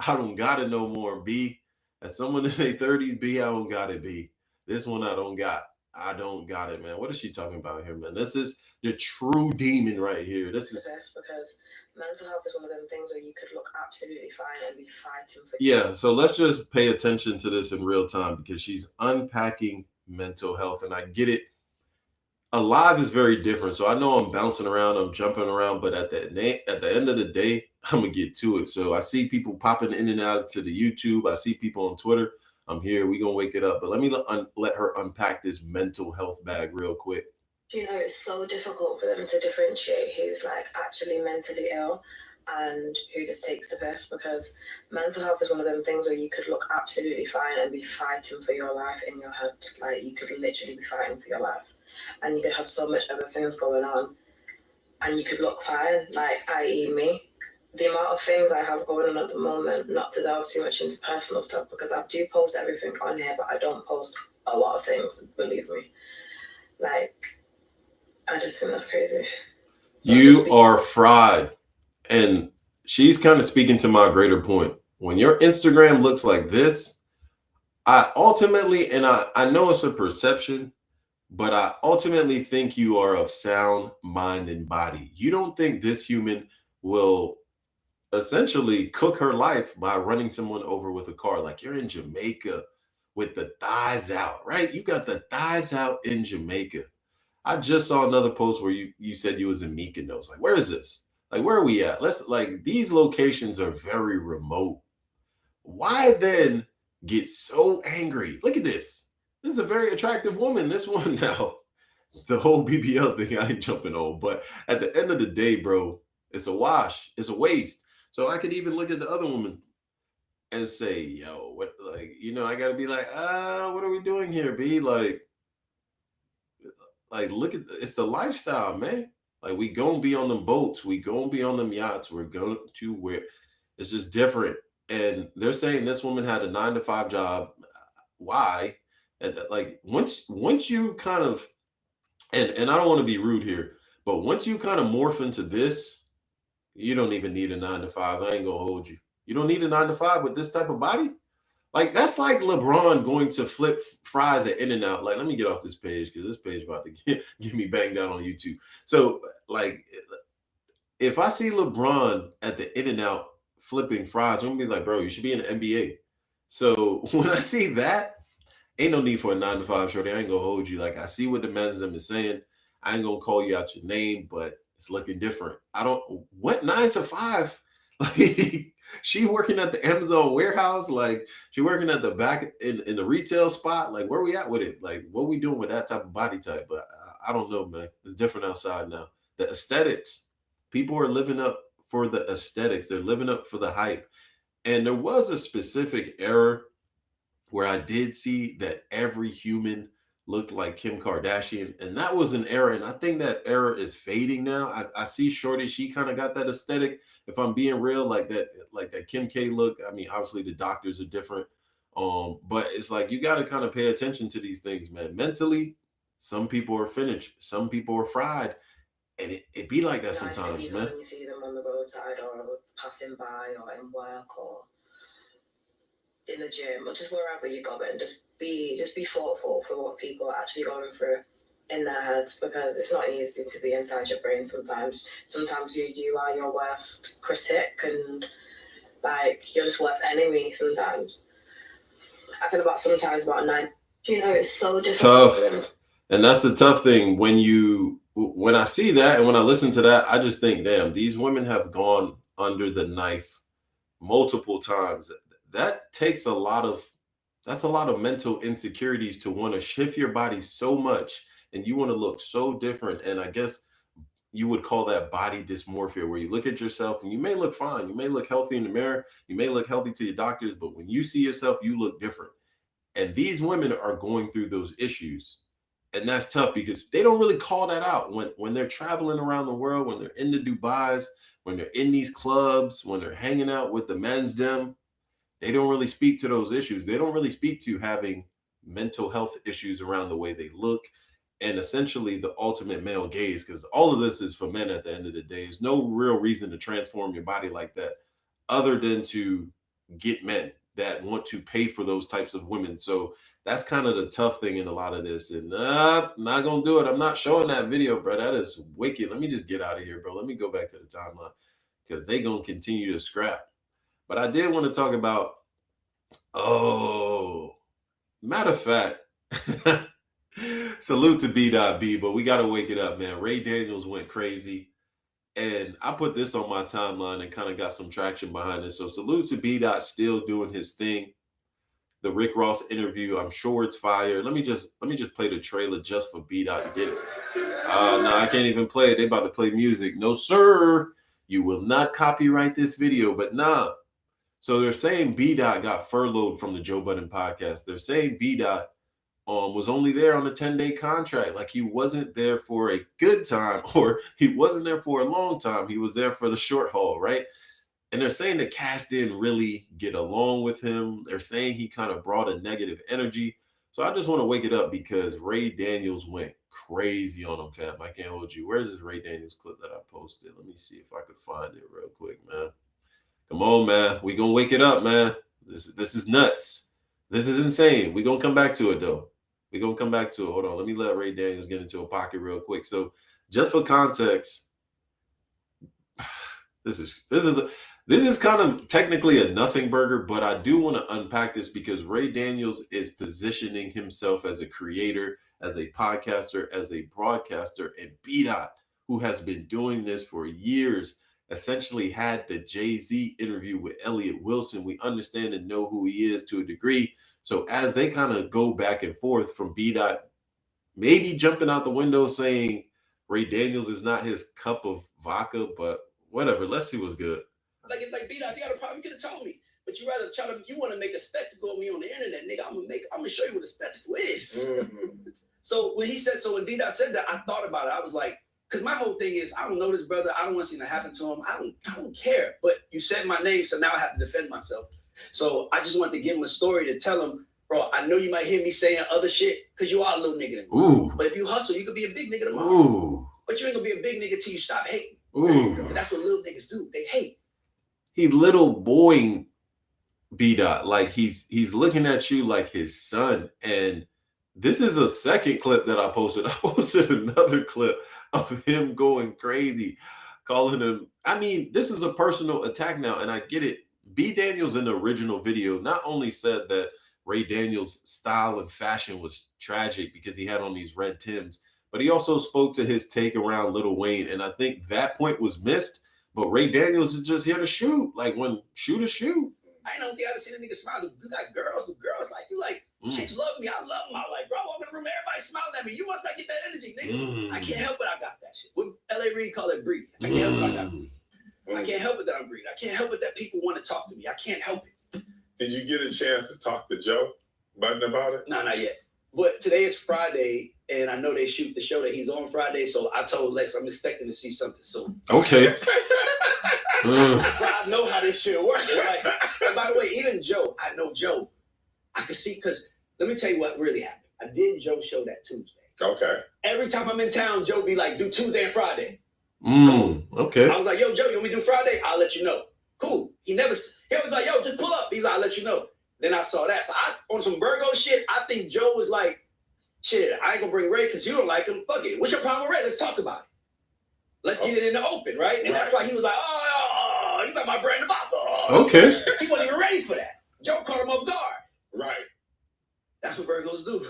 [SPEAKER 1] I don't got it no more, B. As someone in their 30s, B, I don't got it, B. This one I don't got. I don't got it, man. What is she talking about here, man? This is the true demon right here. This is
[SPEAKER 9] because mental health is one of them things where you could look absolutely fine and be fighting for.
[SPEAKER 1] Yeah, so let's just pay attention to this in real time, because she's unpacking mental health, and I get it. a live is very different. So I know I'm bouncing around, I'm jumping around, but at the end of the day, I'm gonna get to it. So I see people popping in and out to the YouTube. I see people on Twitter. I'm here. We gonna wake it up. But let me let her unpack this mental health bag real quick.
[SPEAKER 13] You know, it's so difficult for them to differentiate who's like actually mentally ill and who just takes the piss, because mental health is one of them things where you could look absolutely fine and be fighting for your life in your head. Like, you could literally be fighting for your life, and you could have so much other things going on and you could look fine, like, i.e. me. The amount of things I have going on at the moment, not to delve too much into personal stuff, because I do post everything on here, but I don't post a lot of things, believe me. Like, I just think that's crazy. So
[SPEAKER 1] you are fried. And she's kind of speaking to my greater point. When your Instagram looks like this, I ultimately, and I know it's a perception, but I ultimately think you are of sound mind and body. You don't think this human will essentially cook her life by running someone over with a car. Like, you're in Jamaica with the thighs out, right? You got the thighs out in Jamaica. I just saw another post where you said you was in Mykonos. Like, where is this? Like, where are we at? These locations are very remote. Why then get so angry? Look at this. This is a very attractive woman. This one now, the whole BBL thing, I ain't jumping on. But at the end of the day, bro, it's a wash. It's a waste. So I could even look at the other woman and say, yo, what, like, I got to be like, what are we doing here, B? Like, look at it's the lifestyle, man. Like, we gonna be on them boats, we gonna be on them yachts, we're going to where it's just different. And they're saying this woman had a 9-to-5 job. Why? And like, once you kind of, and I don't want to be rude here, but once you kind of morph into this, you don't even need a 9-to-5. I ain't gonna hold you. You don't need a 9-to-5 with this type of body. Like, that's like LeBron going to flip fries at In-N-Out. Like, let me get off this page because this page about to get me banged out on YouTube. So, like, if I see LeBron at the In-N-Out flipping fries, I'm going to be like, bro, you should be in the NBA. So, when I see that, ain't no need for a 9-to-5, shorty. I ain't going to hold you. Like, I see what the men's them is saying. I ain't going to call you out your name, but it's looking different. What 9-to-5? Like, she working at the Amazon warehouse, like she working at the back in the retail spot. Like, where we at with it? Like, what we doing with that type of body type? But I don't know, man. It's different outside now. The aesthetics, people are living up for the aesthetics. They're living up for the hype. And there was a specific era where I did see that every human looked like Kim Kardashian, and that was an era, and I think that era is fading now. I see shorty, she kind of got that aesthetic, if I'm being real, like that Kim K look. I mean, obviously the doctors are different, but it's like you got to kind of pay attention to these things, man. Mentally, some people are finished, some people are fried, and it be like that sometimes, man.
[SPEAKER 13] When you see them on the roadside or passing by or in work or in the gym or just wherever you go, and just be thoughtful for what people are actually going through in their heads, because it's not easy to be inside your brain sometimes. Sometimes you are your worst critic, and like you're just worst enemy sometimes. I said sometimes about 9. It's so difficult.
[SPEAKER 1] Tough. And that's the tough thing. When I see that and when I listen to that, I just think, damn, these women have gone under the knife multiple times. That takes a lot of mental insecurities to want to shift your body so much, and you want to look so different. And I guess you would call that body dysmorphia, where you look at yourself and you may look fine, you may look healthy in the mirror, you may look healthy to your doctors, but when you see yourself, you look different. And these women are going through those issues, and that's tough because they don't really call that out when they're traveling around the world, when they're in the Dubais, when they're in these clubs, when they're hanging out with the men's dem. They don't really speak to those issues. They don't really speak to having mental health issues around the way they look, and essentially the ultimate male gaze, because all of this is for men at the end of the day. There's no real reason to transform your body like that other than to get men that want to pay for those types of women. So that's kind of the tough thing in a lot of this. And I'm not going to do it. I'm not showing that video, bro. That is wicked. Let me just get out of here, bro. Let me go back to the timeline because they're going to continue to scrap. But I did want to talk about, matter of fact, Salute to B.B, but we got to wake it up, man. Ray Daniels went crazy. And I put this on my timeline and kind of got some traction behind it. So salute to B. Still doing his thing. The Rick Ross interview, I'm sure it's fire. Let me just play the trailer just for B. to get it. No, I can't even play it. They about to play music. No, sir. You will not copyright this video, but nah. So they're saying B. got furloughed from the Joe Budden podcast. They're saying B. was only there on a 10-day contract. Like he wasn't there for a good time, or he wasn't there for a long time. He was there for the short haul, right? And they're saying the cast didn't really get along with him. They're saying he kind of brought a negative energy. So I just want to wake it up because Ray Daniels went crazy on him, fam. I can't hold you. Where's this Ray Daniels clip that I posted? Let me see if I could find it real quick, man. Come on, man. We gonna wake it up, man. This is nuts. This is insane. We gonna come back to it though. We're going to come back to it. Hold on. Let me let Ray Daniels get into a pocket real quick. So just for context, this is kind of technically a nothing burger, but I do want to unpack this because Ray Daniels is positioning himself as a creator, as a podcaster, as a broadcaster, and B. who has been doing this for years, essentially had the Jay-Z interview with Elliott Wilson. We understand and know who he is to a degree. So as they kind of go back and forth from B. maybe jumping out the window saying Ray Daniels is not his cup of vodka, but whatever. Let's see what's good.
[SPEAKER 14] Like it's like B. You got a problem, you could have told me. But you rather you want to make a spectacle of me on the internet, nigga. I'm gonna show you what a spectacle is. Mm-hmm. So when D. said that, I thought about it. I was like, because my whole thing is I don't know this brother. I don't want to see that happen to him. I don't care. But you said my name, so now I have to defend myself. So I just wanted to give him a story to tell him, bro, I know you might hear me saying other shit because you are a little nigga tomorrow. But if you hustle, you could be a big nigga tomorrow. Ooh. But you ain't gonna be a big nigga till you stop hating. That's what little niggas do. They hate.
[SPEAKER 1] He little boying B. Like he's looking at you like his son. And this is a second clip that I posted. I posted another clip of him going crazy, calling him. I mean, this is a personal attack now, and I get it. B. Daniels in the original video not only said that Ray Daniels' style and fashion was tragic because he had on these red Timbs, but he also spoke to his take around Lil Wayne, and I think that point was missed. But Ray Daniels is just here to shoot. Like when shoot is shoot.
[SPEAKER 14] I ain't know if you ever seen a nigga smile. You got girls like you, like chicks love me. I love them. I'm like, bro, I walk in the room, everybody smiling at me. You must not get that energy, nigga. I can't help it. I got that shit. What L.A. Reid call it breed. I can't help it. I got breed. I can't help it that I'm breed. I can't help it that people want to talk to me. I can't help it.
[SPEAKER 2] Did you get a chance to talk to Joe Budden about it?
[SPEAKER 14] No, not yet. But today is Friday, and I know they shoot the show that he's on Friday, so I told Lex I'm expecting to see something soon.
[SPEAKER 1] Okay.
[SPEAKER 14] I know how this shit works. Like, and by the way, even Joe, I know Joe. I can see, because let me tell you what really happened. I did Joe's show that Tuesday.
[SPEAKER 2] Okay.
[SPEAKER 14] Every time I'm in town, Joe be like, do Tuesday and Friday.
[SPEAKER 1] Cool. Okay.
[SPEAKER 14] I was like, yo, Joe, you want me to do Friday? I'll let you know. Cool. He was like, yo, just pull up. He's like, I'll let you know. Then I saw that. So on some Virgo shit, I think Joe was like, shit, I ain't gonna bring Ray because you don't like him. Fuck it. What's your problem with Ray? Let's talk about it. Let's get it in the open, right? And that's why he was like, oh, you got my brand of vodka.
[SPEAKER 1] Okay.
[SPEAKER 14] He wasn't even ready for that. Joe caught him off guard.
[SPEAKER 2] Right.
[SPEAKER 14] That's what Virgos do.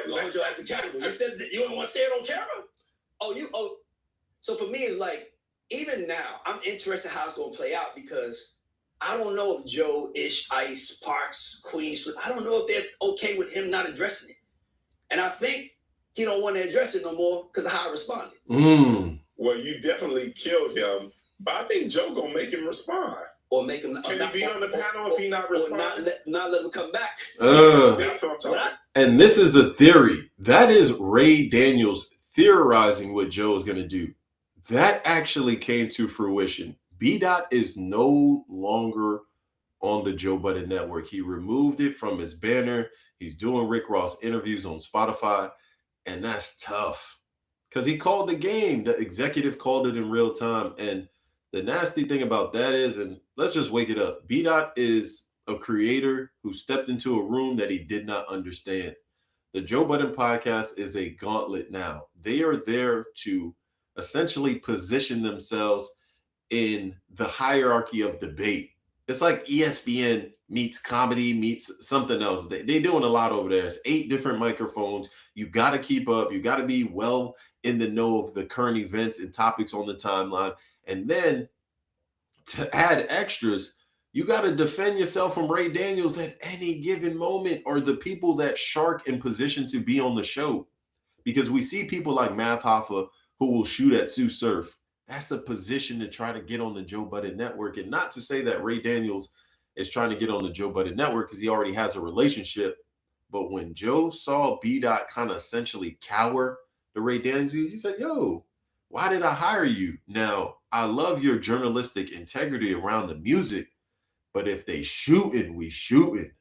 [SPEAKER 14] You hold your ass accountable. You said that you don't want to say it on camera? So for me, it's like, even now, I'm interested in how it's going to play out because I don't know if Joe, Ish, Ice, Parks, Queens, I don't know if they're okay with him not addressing it. And I think he don't want to address it no more because of how I responded.
[SPEAKER 2] Well, you definitely killed him, but I think Joe going to make him respond.
[SPEAKER 14] Or make him
[SPEAKER 2] Can he be on the panel if he not responding?
[SPEAKER 14] Not let him come back.
[SPEAKER 2] That's what I'm talking.
[SPEAKER 1] And this is a theory. That is Ray Daniels theorizing what Joe is going to do. That actually came to fruition. B. is no longer on the Joe Budden Network. He removed it from his banner. He's doing Rick Ross interviews on Spotify. And that's tough because he called the game. The executive called it in real time. And the nasty thing about that is, and let's just wake it up, B. is a creator who stepped into a room that he did not understand. The Joe Budden podcast is a gauntlet now. They are there to essentially position themselves in the hierarchy of debate. It's like ESPN meets comedy meets something else. They're doing a lot over there. It's 8 different microphones. You got to keep up. You got to be well in the know of the current events and topics on the timeline. And then to add extras, you got to defend yourself from Ray Daniels at any given moment, or the people that shark in position to be on the show. Because we see people like Math Hoffa who will shoot at Sue Surf. That's a position to try to get on the Joe Budden Network. And not to say that Ray Daniels is trying to get on the Joe Budden Network because he already has a relationship. But when Joe saw B-Dot kind of essentially cower to Ray Daniels, he said, yo, why did I hire you? Now, I love your journalistic integrity around the music, but if they shooting, we shooting.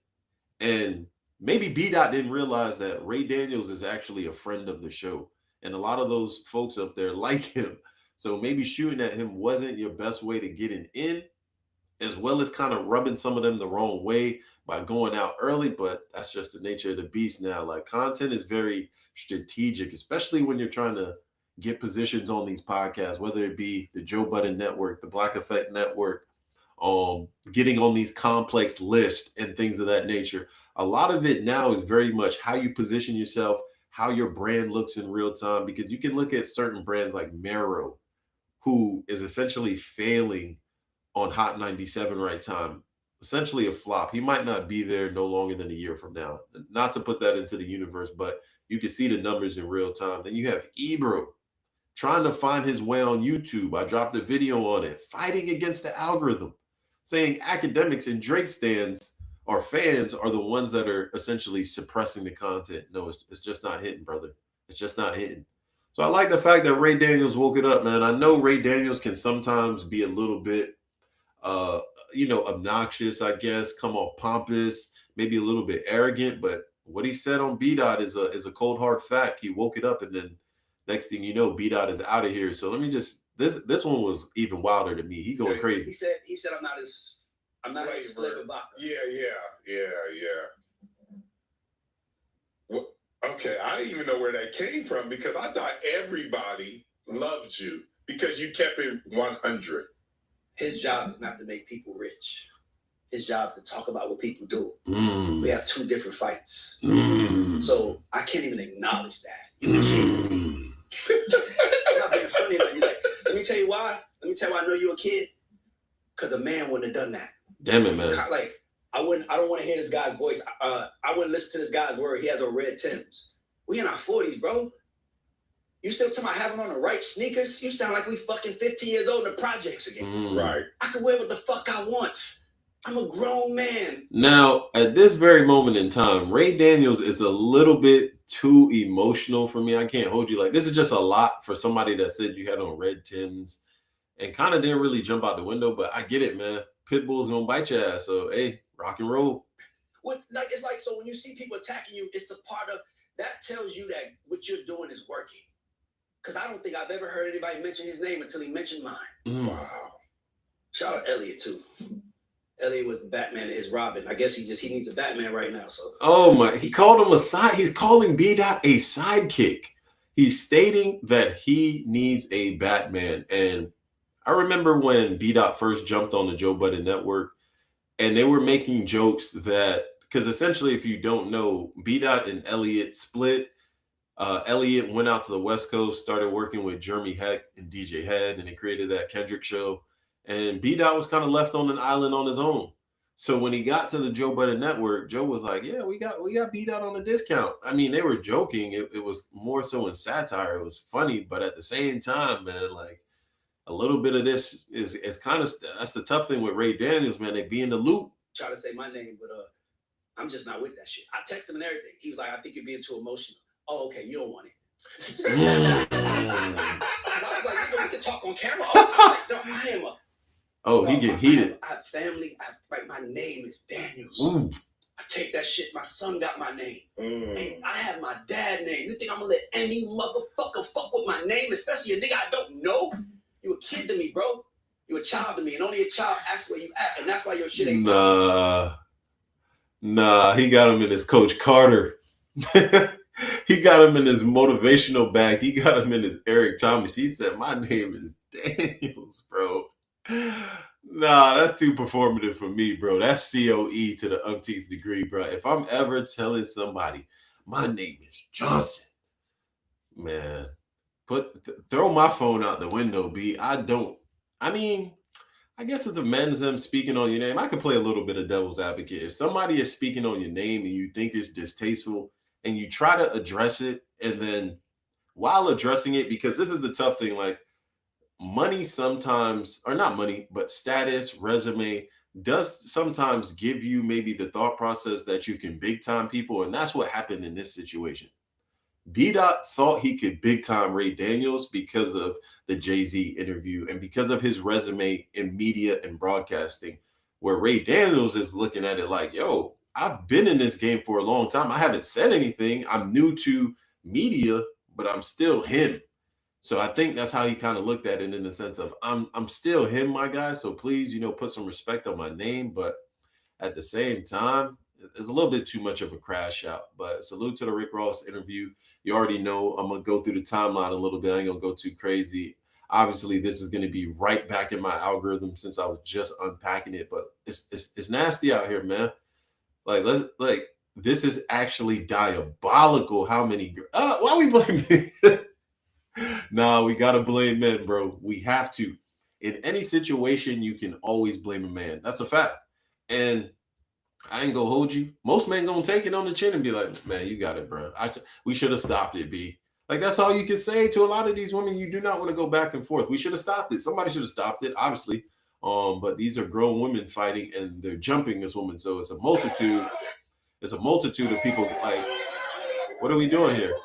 [SPEAKER 1] And maybe B-Dot didn't realize that Ray Daniels is actually a friend of the show. And a lot of those folks up there like him. So maybe shooting at him wasn't your best way to get an in, as well as kind of rubbing some of them the wrong way by going out early. But that's just the nature of the beast now. Like, content is very strategic, especially when you're trying to get positions on these podcasts, whether it be the Joe Budden Network, the Black Effect Network, getting on these complex lists and things of that nature. A lot of it now is very much how you position yourself, how your brand looks in real time, because you can look at certain brands like Mero, who is essentially failing on Hot 97 right time, essentially a flop. He might not be there no longer than a year from now. Not to put that into the universe, but you can see the numbers in real time. Then you have Ebro trying to find his way on YouTube. I dropped a video on it, fighting against the algorithm, saying academics and Drake stands or fans are the ones that are essentially suppressing the content. No, it's just not hitting, brother. It's just not hitting. So I like the fact that Ray Daniels woke it up, man. I know Ray Daniels can sometimes be a little bit, obnoxious, I guess, come off pompous, maybe a little bit arrogant. But what he said on B-Dot is a cold hard fact. He woke it up, and then next thing you know, B-Dot is out of here. So let me just this one was even wilder to me. He's going crazy.
[SPEAKER 14] He said I'm not as flavor vodka.
[SPEAKER 2] Yeah. Well, okay, I didn't even know where that came from, because I thought everybody loved you because you kept it 100.
[SPEAKER 14] His job is not to make people rich. His job is to talk about what people do. We have 2 different fights. So I can't even acknowledge that. You're kidding. Not being funny. Like, let me tell you why. Let me tell you why I know you're a kid. Because a man wouldn't have done that.
[SPEAKER 1] Damn it, man.
[SPEAKER 14] Like, I don't want to hear this guy's voice. I wouldn't listen to this guy's word. He has on red Timbs. We in our 40s, bro. You still talking about having on the right sneakers? You sound like we fucking 15 years old in the projects again.
[SPEAKER 2] Right.
[SPEAKER 14] I can wear what the fuck I want. I'm a grown man.
[SPEAKER 1] Now, at this very moment in time, Ray Daniels is a little bit too emotional for me. I can't hold you. Like, this is just a lot for somebody that said you had on red Timbs and kind of didn't really jump out the window. But I get it, man. Pitbull's gonna bite your ass. So, hey, rock and roll.
[SPEAKER 14] It's like, so when you see people attacking you, it's a part of that tells you that what you're doing is working. Because I don't think I've ever heard anybody mention his name until he mentioned mine.
[SPEAKER 2] Wow.
[SPEAKER 14] Shout out Elliot too. Elliot was the Batman and his Robin. I guess he needs a Batman right now. So
[SPEAKER 1] he called him he's calling B-Dot a sidekick. He's stating that he needs a Batman. And I remember when B-Dot first jumped on the Joe Budden Network, and they were making jokes that, because essentially, if you don't know, B-Dot and Elliot split. Elliot went out to the West Coast, started working with Jeremy Heck and DJ Head, and they created that Kendrick show. And B-Dot was kind of left on an island on his own. So when he got to the Joe Budden Network, Joe was like, yeah, we got B-Dot on a discount. I mean, they were joking. It was more so in satire. It was funny. But at the same time, man, like, a little bit of this is kind of, that's the tough thing with Ray Daniels, man. They be in the loop.
[SPEAKER 14] Try to say my name, but I'm just not with that shit. I texted him and everything. He was like, I think you're being too emotional. Oh, okay, you don't want it. I was like, nigga, we can talk on camera. I'm like, no, I am a...
[SPEAKER 1] Oh, he get heated.
[SPEAKER 14] I have family. My name is Daniels.
[SPEAKER 1] Ooh.
[SPEAKER 14] I take that shit. My son got my name. And I have my dad name. You think I'm gonna let any motherfucker fuck with my name, especially a nigga I don't know? You a kid to me, bro. You a child to me, and only a child acts where you act, and that's why your shit ain't.
[SPEAKER 1] Nah. He got him in his Coach Carter. He got him in his motivational bag. He got him in his Eric Thomas. He said, "My name is Daniels, bro." Nah, that's too performative for me, bro. That's COE to the umpteenth degree, bro. If I'm ever telling somebody my name is Johnson, man, throw my phone out the window, B. I mean, I guess it's a man's them speaking on your name. I could play a little bit of devil's advocate. If somebody is speaking on your name and you think it's distasteful and you try to address it, and then while addressing it, because this is the tough thing, like money sometimes, or not money, but status, resume does sometimes give you maybe the thought process that you can big time people. And that's what happened in this situation. B-Dot thought he could big time Ray Daniels because of the Jay-Z interview and because of his resume in media and broadcasting, where Ray Daniels is looking at it like, yo, I've been in this game for a long time. I haven't said anything. I'm new to media, but I'm still him. So I think that's how he kind of looked at it, in the sense of I'm still him, my guy. So please, put some respect on my name. But at the same time, it's a little bit too much of a crash out. But salute to the Rick Ross interview. You already know I'm gonna go through the timeline a little bit. I ain't gonna go too crazy. Obviously, this is gonna be right back in my algorithm since I was just unpacking it. But it's nasty out here, man. Like this is actually diabolical. How many? Why we blaming? Nah, we gotta blame men, bro. We have to. In any situation, you can always blame a man. That's a fact. And I ain't gonna hold you. Most men gonna take it on the chin and be like, "Man, you got it, bro. We should have stopped it, B." Like that's all you can say to a lot of these women. You do not want to go back and forth. We should have stopped it. Somebody should have stopped it, obviously. But these are grown women fighting, and they're jumping this woman. So it's a multitude. It's a multitude of people. Like, what are we doing here?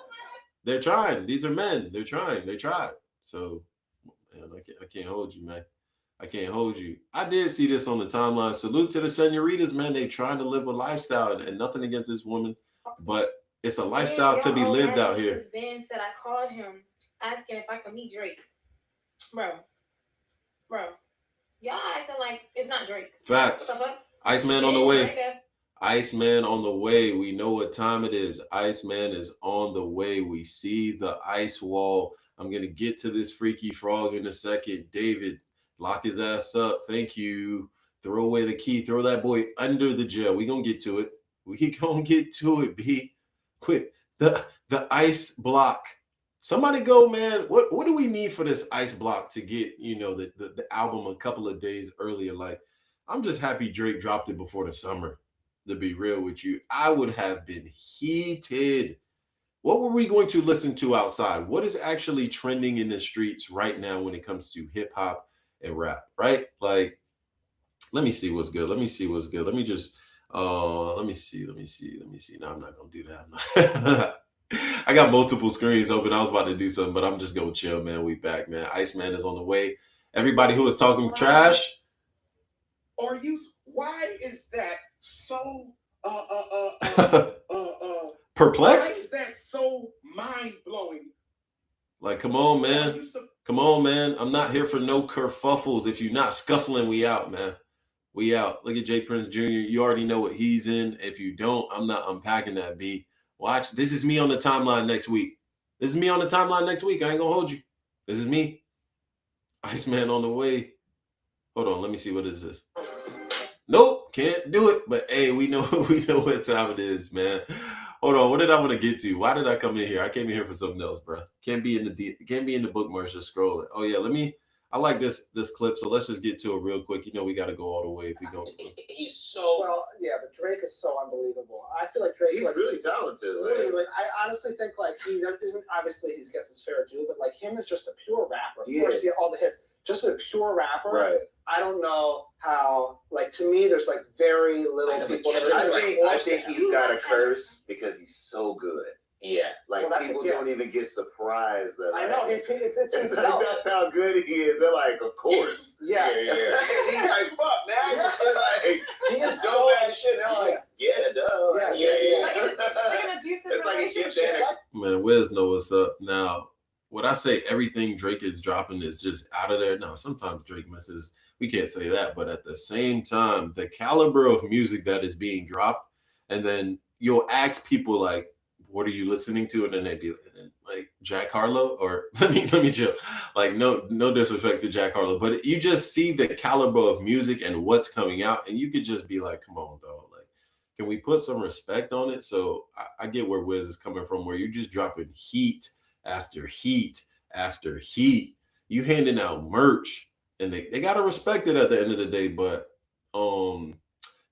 [SPEAKER 1] They're trying. These are men. They're trying. They tried. So, man, I can't hold you, man. I can't hold you. I did see this on the timeline. Salute to the senoritas, man. They trying to live a lifestyle, and nothing against this woman, but it's a lifestyle to be lived out here.
[SPEAKER 15] Ben said I called him asking if I could meet Drake. Bro. Y'all acting like it's not Drake.
[SPEAKER 1] Facts. Iceman on the way. Iceman on the way. We know what time it is. Iceman is on the way. We see the ice wall. I'm going to get to this freaky frog in a second. David, lock his ass up. Thank you. Throw away the key. Throw that boy under the jail. We going to get to it. We going to get to it, B. Quick. The ice block. Somebody go, man. What do we need for this ice block to get, the album a couple of days earlier? Like, I'm just happy Drake dropped it before the summer. To be real with you, I would have been heated. What were we going to listen to outside? What is actually trending in the streets right now when it comes to hip hop and rap, right? Like, let me see what's good. Let me see. Let me just, let me see. No, I'm not going to do that. I got multiple screens open. I was about to do something, but I'm just going to chill, man. We back, man. Iceman is on the way. Everybody who is talking trash.
[SPEAKER 10] Why is that so
[SPEAKER 1] perplexed?
[SPEAKER 10] Why is that so mind-blowing?
[SPEAKER 1] Like, come on, man. I'm not here for no kerfuffles. If you're not scuffling, we out, man. We out. Look at Jay Prince Jr. You already know what he's in. If you don't, I'm not unpacking that, B. Watch. This is me on the timeline next week. I ain't gonna hold you. This is me. Iceman on the way. Hold on. Let me see. What is this? Nope, can't do it. But hey, we know what time it is, man. Hold on, what did I want to get to? Why did I come in here? I came in here for something else, bro. Can't be in the bookmarks just scrolling. Oh yeah, I like this clip, so let's just get to it real quick. We got to go all the way if we go.
[SPEAKER 16] He's so
[SPEAKER 17] well, yeah, but Drake is so unbelievable. I feel like Drake,
[SPEAKER 8] he's really talented.
[SPEAKER 17] Really, I honestly think like he isn't. Obviously, he gets his fair due, but like him is just a pure rapper. Of course, he had all the hits. Just a pure rapper.
[SPEAKER 8] Right.
[SPEAKER 17] I don't know how. Like to me, there's like very little people.
[SPEAKER 8] I think he's got a curse because he's so good.
[SPEAKER 16] Yeah.
[SPEAKER 8] Like people don't even get surprised that.
[SPEAKER 17] I know it's himself.
[SPEAKER 8] Like, that's how good he is. They're like, of course.
[SPEAKER 17] Yeah.
[SPEAKER 8] He's like, fuck, man. Like,
[SPEAKER 17] he is
[SPEAKER 8] so bad shit. They're like, yeah, duh.
[SPEAKER 17] Yeah.
[SPEAKER 11] Like an abusive relationship.
[SPEAKER 1] Man, Wiz know what's up now. Would I say everything Drake is dropping is just out of there? No, sometimes Drake misses. We can't say that. But at the same time, the caliber of music that is being dropped, and then you'll ask people like, what are you listening to? And then they'd be like, Jack Harlow, or let me chill. Like, no disrespect to Jack Harlow, but you just see the caliber of music and what's coming out, and you could just be like, come on, dog. Like, can we put some respect on it? So I get where Wiz is coming from, where you just dropping heat after heat after heat. You handing out merch, and they gotta respect it at the end of the day. But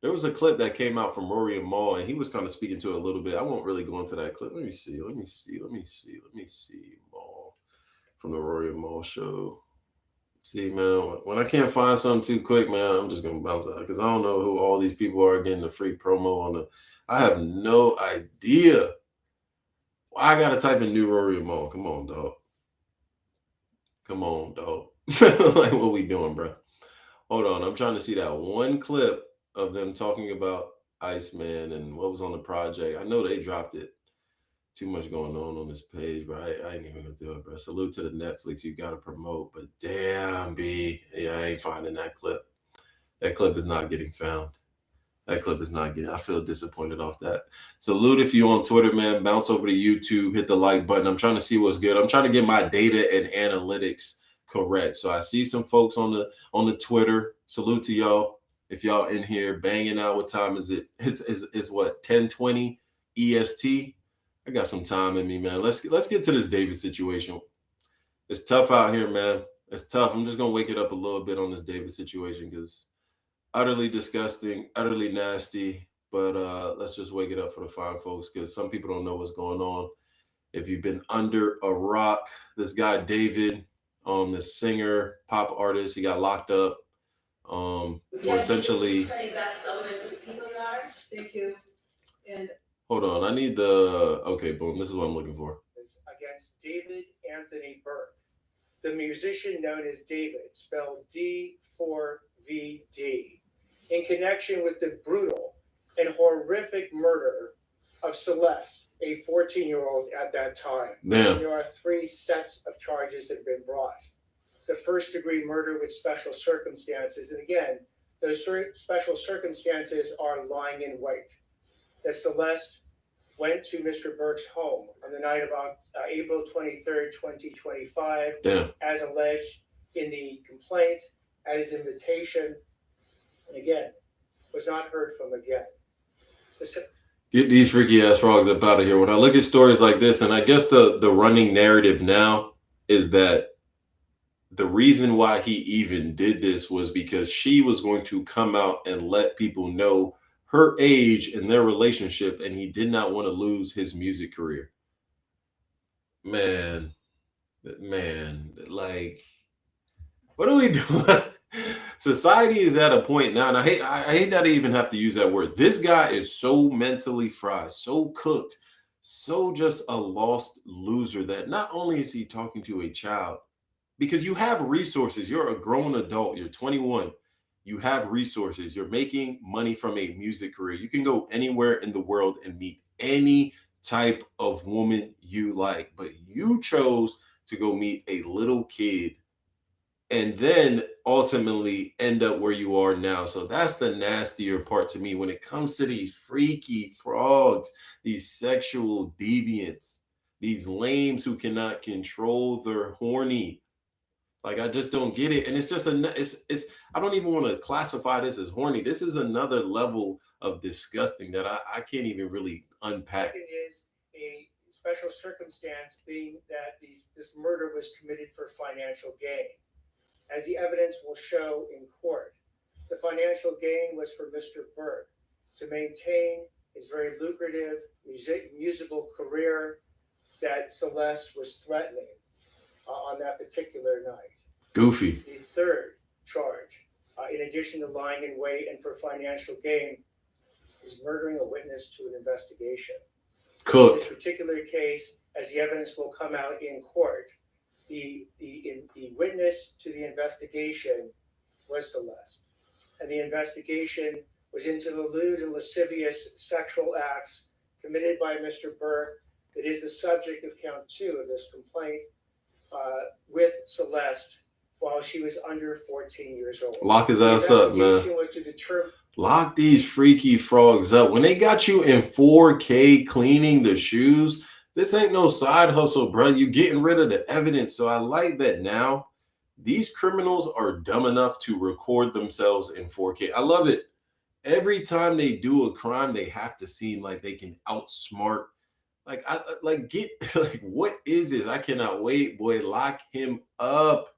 [SPEAKER 1] there was a clip that came out from Rory and Mal, and he was kind of speaking to it a little bit. I won't really go into that clip. Let me see. Mal from the Rory and Mal show. See, man, when I can't find something too quick, man, I'm just gonna bounce out because I don't know who all these people are getting the free promo on the. I have no idea. Why I gotta type in new Rory and Mal? Come on, dog. Like, what we doing, bro? Hold on, I'm trying to see that one clip of them talking about ICEMAN and what was on the project. I know they dropped it. Too much going on this page, bro. I ain't even gonna do it, bro. Salute to the Netflix. You gotta promote, but damn, B. Yeah, I ain't finding that clip. That clip is not getting found. I feel disappointed off that. Salute if you on Twitter, man. Bounce over to YouTube, hit the like button. I'm trying to see what's good. I'm trying to get my data and analytics correct. So I see some folks on the Twitter. Salute to y'all. If y'all in here banging out, what time is it? It's what, 10:20 EST? I got some time in me, man. Let's get to this David situation. It's tough out here, man. It's tough. I'm just gonna wake it up a little bit on this David situation because utterly disgusting, utterly nasty. But let's just wake it up for the fine folks because some people don't know what's going on. If you've been under a rock, this guy David, this singer, pop artist, he got locked up. For essentially.
[SPEAKER 16] Thank you. And
[SPEAKER 1] Hold on, I need the. Okay, boom. This is what I'm looking for.
[SPEAKER 18] Against David Anthony Burke, the musician known as David, spelled D4vd, in connection with the brutal and horrific murder of Celeste, a 14-year-old at that time.
[SPEAKER 1] Damn.
[SPEAKER 18] There are 3 sets of charges that have been brought. The first-degree murder with special circumstances. And again, those special circumstances are lying in wait. That Celeste went to Mr. Burke's home on the night of April 23rd, 2025,
[SPEAKER 1] Damn.
[SPEAKER 18] as alleged in the complaint, at his invitation, and again, was not heard from again.
[SPEAKER 1] Get these freaky ass frogs up out of here. When I look at stories like this, and I guess the running narrative now is that the reason why he even did this was because she was going to come out and let people know her age and their relationship, and he did not want to lose his music career. Man, like, what are we doing? Society is at a point now, and I hate that I even have to use that word. This guy is so mentally fried, so cooked, so just a lost loser that not only is he talking to a child, because you have resources. You're a grown adult. You're 21. You have resources. You're making money from a music career. You can go anywhere in the world and meet any type of woman you like, but you chose to go meet a little kid and then ultimately end up where you are now. So that's the nastier part to me when it comes to these freaky frogs, these sexual deviants, these lames who cannot control their horny. Like, I just don't get it. And it's just I don't even want to classify this as horny. This is another level of disgusting that I can't even really unpack.
[SPEAKER 18] It is a special circumstance being that this murder was committed for financial gain. As the evidence will show in court, the financial gain was for Mr. Burke to maintain his very lucrative musical career that Celeste was threatening on that particular night.
[SPEAKER 1] Goofy.
[SPEAKER 18] The third charge, in addition to lying in wait and for financial gain, is murdering a witness to an investigation.
[SPEAKER 1] Cooked.
[SPEAKER 18] In this particular case, as the evidence will come out in court, the witness to the investigation was Celeste. And the investigation was into the lewd and lascivious sexual acts committed by Mr. Burke that is the subject of count 2 of this complaint with Celeste while she was under 14 years old.
[SPEAKER 1] Lock his ass up, man.
[SPEAKER 18] Was to determine
[SPEAKER 1] Lock these freaky frogs up. When they got you in 4K cleaning the shoes, this ain't no side hustle, bro. You're getting rid of the evidence. So I like that now these criminals are dumb enough to record themselves in 4K. I love it. Every time they do a crime, they have to seem like they can outsmart. Like, what is this? I cannot wait, boy. Lock him up.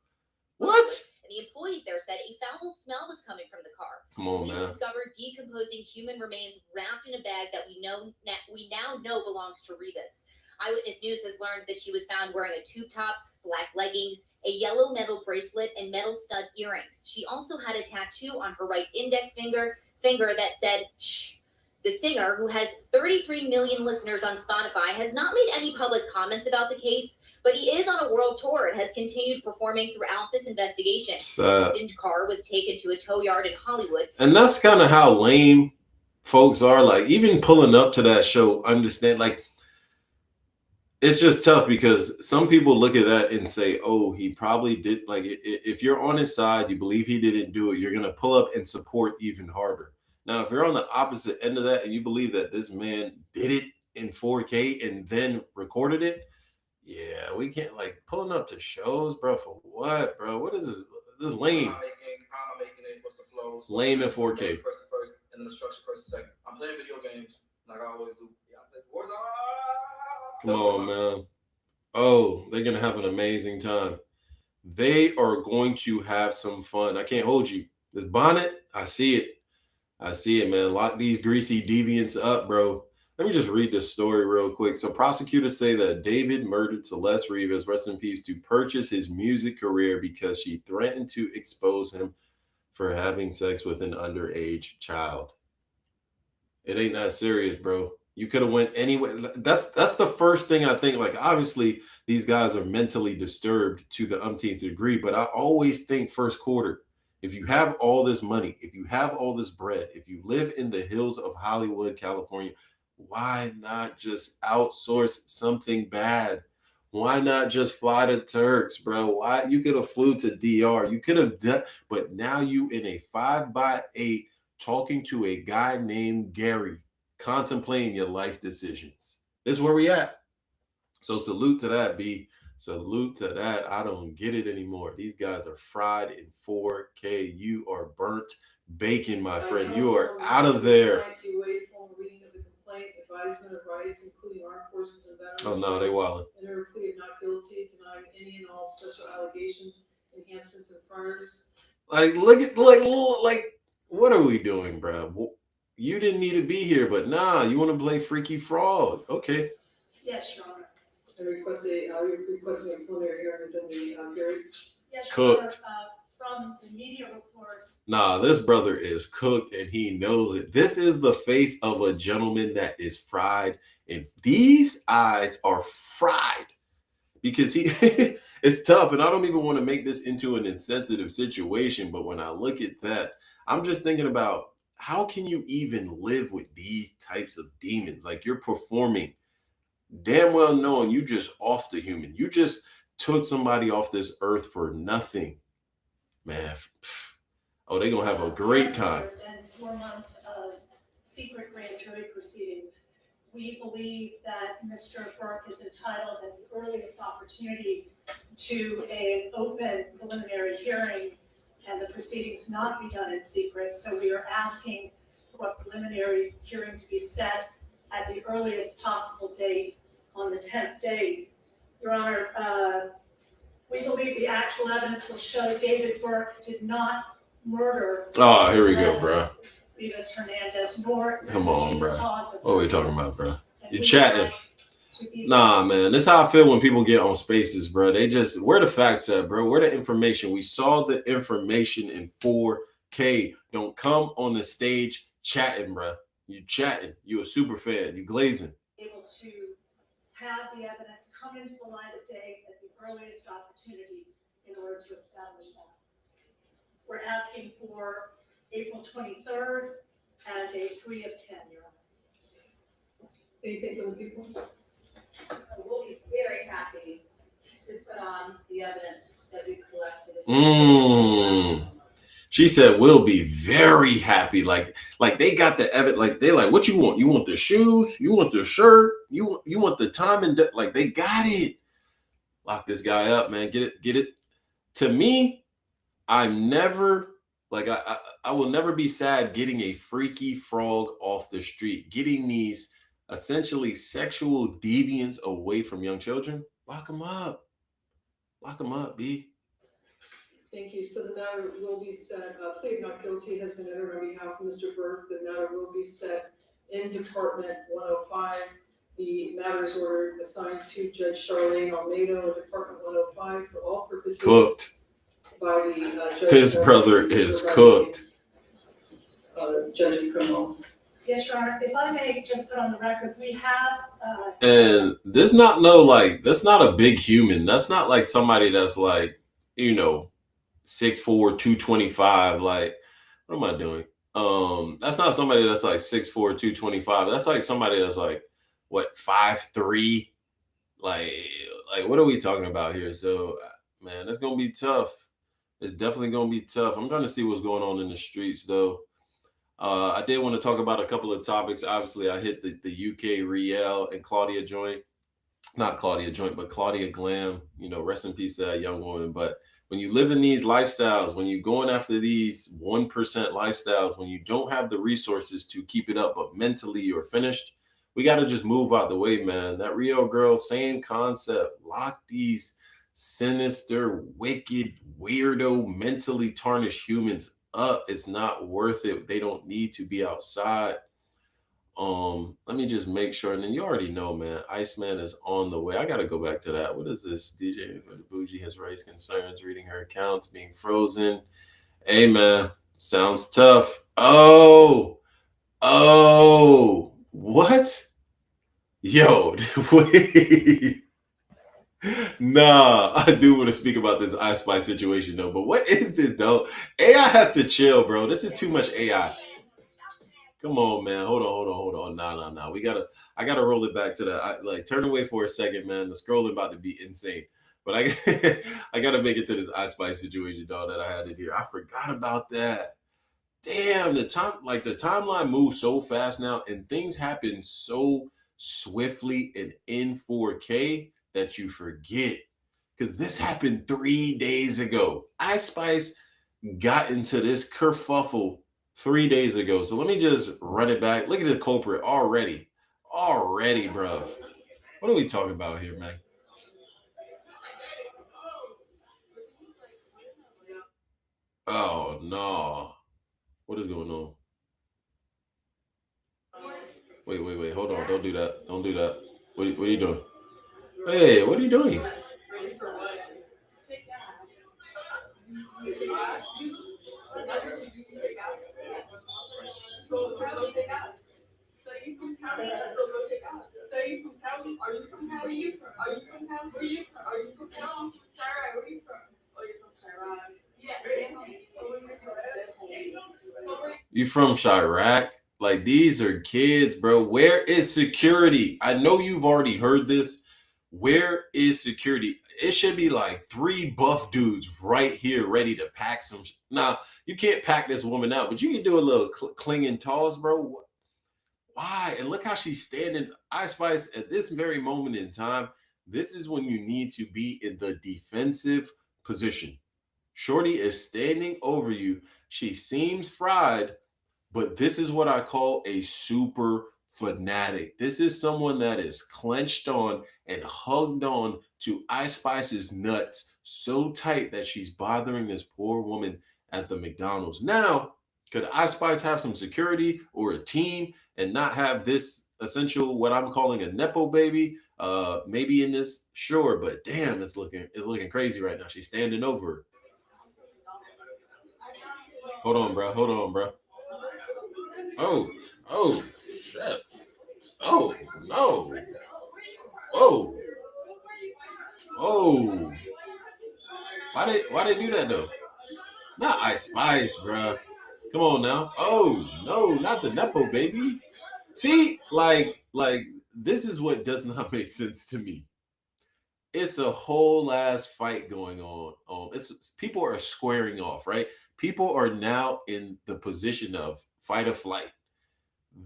[SPEAKER 1] What?
[SPEAKER 16] The employees there said a foul smell was coming from the car.
[SPEAKER 1] Come on,
[SPEAKER 16] Police
[SPEAKER 1] man.
[SPEAKER 16] discovered decomposing human remains wrapped in a bag that we now know belongs to Rebus. Eyewitness News has learned that she was found wearing a tube top, black leggings, a yellow metal bracelet, and metal stud earrings. She also had a tattoo on her right index finger that said, "Shh." The singer, who has 33 million listeners on Spotify, has not made any public comments about the case, but he is on a world tour and has continued performing throughout this investigation. The victim's car was taken to a tow yard in Hollywood.
[SPEAKER 1] And that's kind of how lame folks are. Like, even pulling up to that show, understand, like, it's just tough because some people look at that and say, oh, he probably did. Like, if you're on his side, you believe he didn't do it, you're going to pull up and support even harder. Now, if you're on the opposite end of that and you believe that this man did it in 4K and then recorded it, yeah, we can't, like, pulling up to shows, bro, for what, bro? What is this? This is lame.
[SPEAKER 19] How am I making it? What's the flows?
[SPEAKER 1] Lame in 4K.
[SPEAKER 19] Person first, and then the structure person second. I'm playing video games like I always do. Yeah, I play sports.
[SPEAKER 1] Come on, man. Oh, they're going to have an amazing time. They are going to have some fun. I can't hold you. This bonnet, I see it. I see it, man. Lock these greasy deviants up, bro. Let me just read this story real quick. So prosecutors say that David murdered Celeste Rivas, rest in peace, to purchase his music career because she threatened to expose him for having sex with an underage child. It ain't that serious, bro. You could have went anyway. That's the first thing I think. Like, obviously, these guys are mentally disturbed to the umpteenth degree, but I always think first quarter. If you have all this money, if you have all this bread, if you live in the hills of Hollywood, California, why not just outsource something bad? Why not just fly to Turks, bro? Why? You could have flew to DR. You could have done, but now you in a 5x8 talking to a guy named Gary, contemplating your life decisions. This is where we at. So salute to that, B. Salute to that. I don't get it anymore. These guys are fried in 4K. You are burnt bacon, my friend. You are out of there.
[SPEAKER 20] Advisement of rights, including armed forces and veterans.
[SPEAKER 1] Oh no, they wildin'.
[SPEAKER 20] And her plea of not guilty, denying any and all special allegations, enhancements, and priors.
[SPEAKER 1] Like, look at like, what are we doing, bro? You didn't need to be here, but nah, you want to play freaky frog? Okay.
[SPEAKER 20] Yes, Your Honor. And requesting a preliminary hearing within the period. Yes,
[SPEAKER 1] Cooked.
[SPEAKER 20] Your Honor. From the media reports.
[SPEAKER 1] Nah, this brother is cooked and he knows it. This is the face of a gentleman that is fried, and these eyes are fried because he it's tough. And I don't even want to make this into an insensitive situation, but when I look at that, I'm just thinking about how can you even live with these types of demons? Like, you're performing damn well knowing you just off the human. You just took somebody off this earth for nothing. Man, oh, they're going to have a great time.
[SPEAKER 20] And 4 months of secret grand jury proceedings, we believe that Mr. Burke is entitled at the earliest opportunity to an open preliminary hearing and the proceedings not be done in secret. So we are asking for a preliminary hearing to be set at the earliest possible date on the 10th day. Your Honor, we believe the actual evidence will show David Burke did not murder.
[SPEAKER 1] Oh, here we go, bro.
[SPEAKER 20] Rivas Hernandez, nor
[SPEAKER 1] Come on, bro.
[SPEAKER 20] cause of
[SPEAKER 1] What are we talking about, bro?
[SPEAKER 20] And
[SPEAKER 1] You're
[SPEAKER 20] we
[SPEAKER 1] chatting.
[SPEAKER 20] would like to be-
[SPEAKER 1] Nah, man. This is how I feel when people get on spaces, bro. They just, where the facts at, bro? Where the information? We saw the information in 4K. Don't come on the stage chatting, bro. You chatting. You a super fan. You glazing.
[SPEAKER 20] Able to have the evidence come into the light of day at the earliest opportunity in order to establish that. We're asking for April 23rd as a 3 of 10, Your Honor. Anything from the people?
[SPEAKER 16] We'll be very happy to put on the evidence that we collected.
[SPEAKER 1] She said, we'll be very happy. Like they got the evidence. Like they like, what you want? You want the shoes? You want the shirt? You want the time and like they got it. Lock this guy up, man. Get it. To me, I'm never like I will never be sad getting a freaky frog off the street, getting these essentially sexual deviants away from young children. Lock them up. Lock them up, B.
[SPEAKER 21] Thank you. So the matter will be set. Plea of not guilty has been entered on behalf of Mr. Burke. The matter will be set in Department 105. The matter is ordered assigned to Judge Charlene Almeida of Department 105 for all purposes.
[SPEAKER 1] Cooked.
[SPEAKER 21] By the judge.
[SPEAKER 1] His brother is cooked.
[SPEAKER 21] Judge of criminal.
[SPEAKER 20] Yes, Your Honor. If I may just put on the record, we have.
[SPEAKER 1] And this not that's not a big human. That's not like somebody that's like, 6'4", 225. Like, what am I doing? That's not somebody that's like 6'4", 225. That's like somebody that's like, what, 5'3"? Like what are we talking about here? So, man, it's gonna be tough. It's definitely gonna be tough. I'm trying to see what's going on in the streets, though. I did want to talk about a couple of topics. Obviously, I hit the UK Rielle and Klaudia joint. Not Klaudia joint, but Klaudia Glam. Rest in peace to that young woman. But when you live in these lifestyles, when you're going after these 1% lifestyles, when you don't have the resources to keep it up, but mentally you're finished, we got to just move out the way, man. That Rielle girl, same concept. Lock these sinister, wicked, weirdo, mentally tarnished humans up. It's not worth it. They don't need to be outside. Let me just make sure. And then you already know, man, ICEMAN is on the way. I got to go back to that. What is this? DJ Bougie has raised concerns, reading her accounts being frozen. Hey, man, sounds tough. Oh, what? Yo, wait. Nah, I do want to speak about this iSpy situation, though. But what is this, though? AI has to chill, bro. This is too much AI. Come on, man. Hold on. Nah. I gotta roll it back to that. Turn away for a second, man. The scrolling about to be insane. But I gotta make it to this iSpy situation, dog, that I had in here. I forgot about that. Damn, the timeline moves so fast now, and things happen so swiftly and in 4K that you forget. Because this happened 3 days ago. iSpy got into this kerfuffle 3 days ago. So let me just run it back. Look at the culprit already, bruv. What are we talking about here, man? Oh, no. What is going on? Wait. Hold on. Don't do that. What are you doing? Hey, what are you doing? You from Chirac? Like, these are kids, bro. Where is security? I know you've already heard this. Where is security? It should be like 3 buff dudes right here ready to pack some. Now, you can't pack this woman out, but you can do a little clinging toss, bro. Why? And look how she's standing. iSpy, at this very moment in time, this is when you need to be in the defensive position. Shorty is standing over you. She seems fried, but this is what I call a super fanatic. This is someone that is clenched on and hugged on to iSpy's nuts so tight that she's bothering this poor woman at the McDonald's. Now, could iSpy have some security or a team and not have this essential, what I'm calling a Nepo baby, maybe in this? Sure, but damn, it's looking crazy right now. She's standing over her. Hold on, bro. Oh, shit. Oh, no. Oh. Why they do that, though? Not iSpy, bro. Come on now. Oh, no, not the Nepo baby. See, like this is what does not make sense to me. It's a whole ass fight going on. People are squaring off, right? People are now in the position of fight or flight.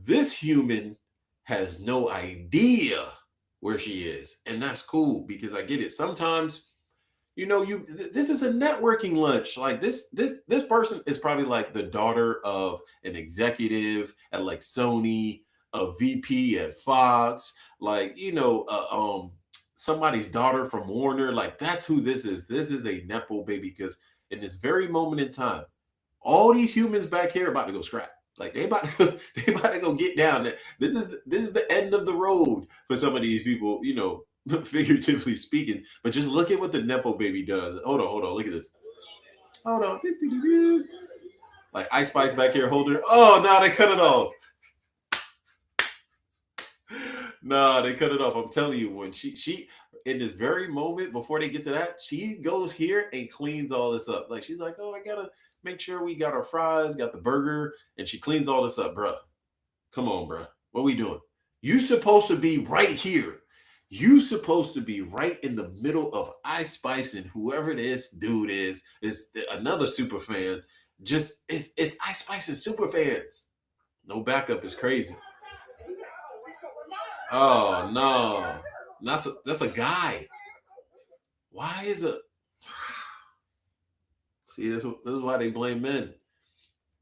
[SPEAKER 1] This human has no idea where she is, and that's cool because I get it. Sometimes, this is a networking lunch. Like this person is probably like the daughter of an executive at like Sony, a VP at Fox, like somebody's daughter from Warner. Like that's who this is. This is a nepo baby because in this very moment in time, all these humans back here are about to go scrap. Like they about to go get down there. This is the end of the road for some of these people, figuratively speaking. But just look at what the nepo baby does. Hold on. Look at this. Hold on. Like Ice Spice back here holding. Oh, no, they cut it off. No, they cut it off. I'm telling you, when she in this very moment before they get to that, she goes here and cleans all this up. Like she's like, oh, I gotta make sure we got our fries, got the burger, and she cleans all this up, bruh. Come on, bruh. What we doing? You supposed to be right here. You supposed to be right in the middle of Ice Spice and whoever this dude is another super fan. Just it's Ice Spice and super fans. No backup is crazy. Oh no, that's a guy. Why is it? See, this is why they blame men.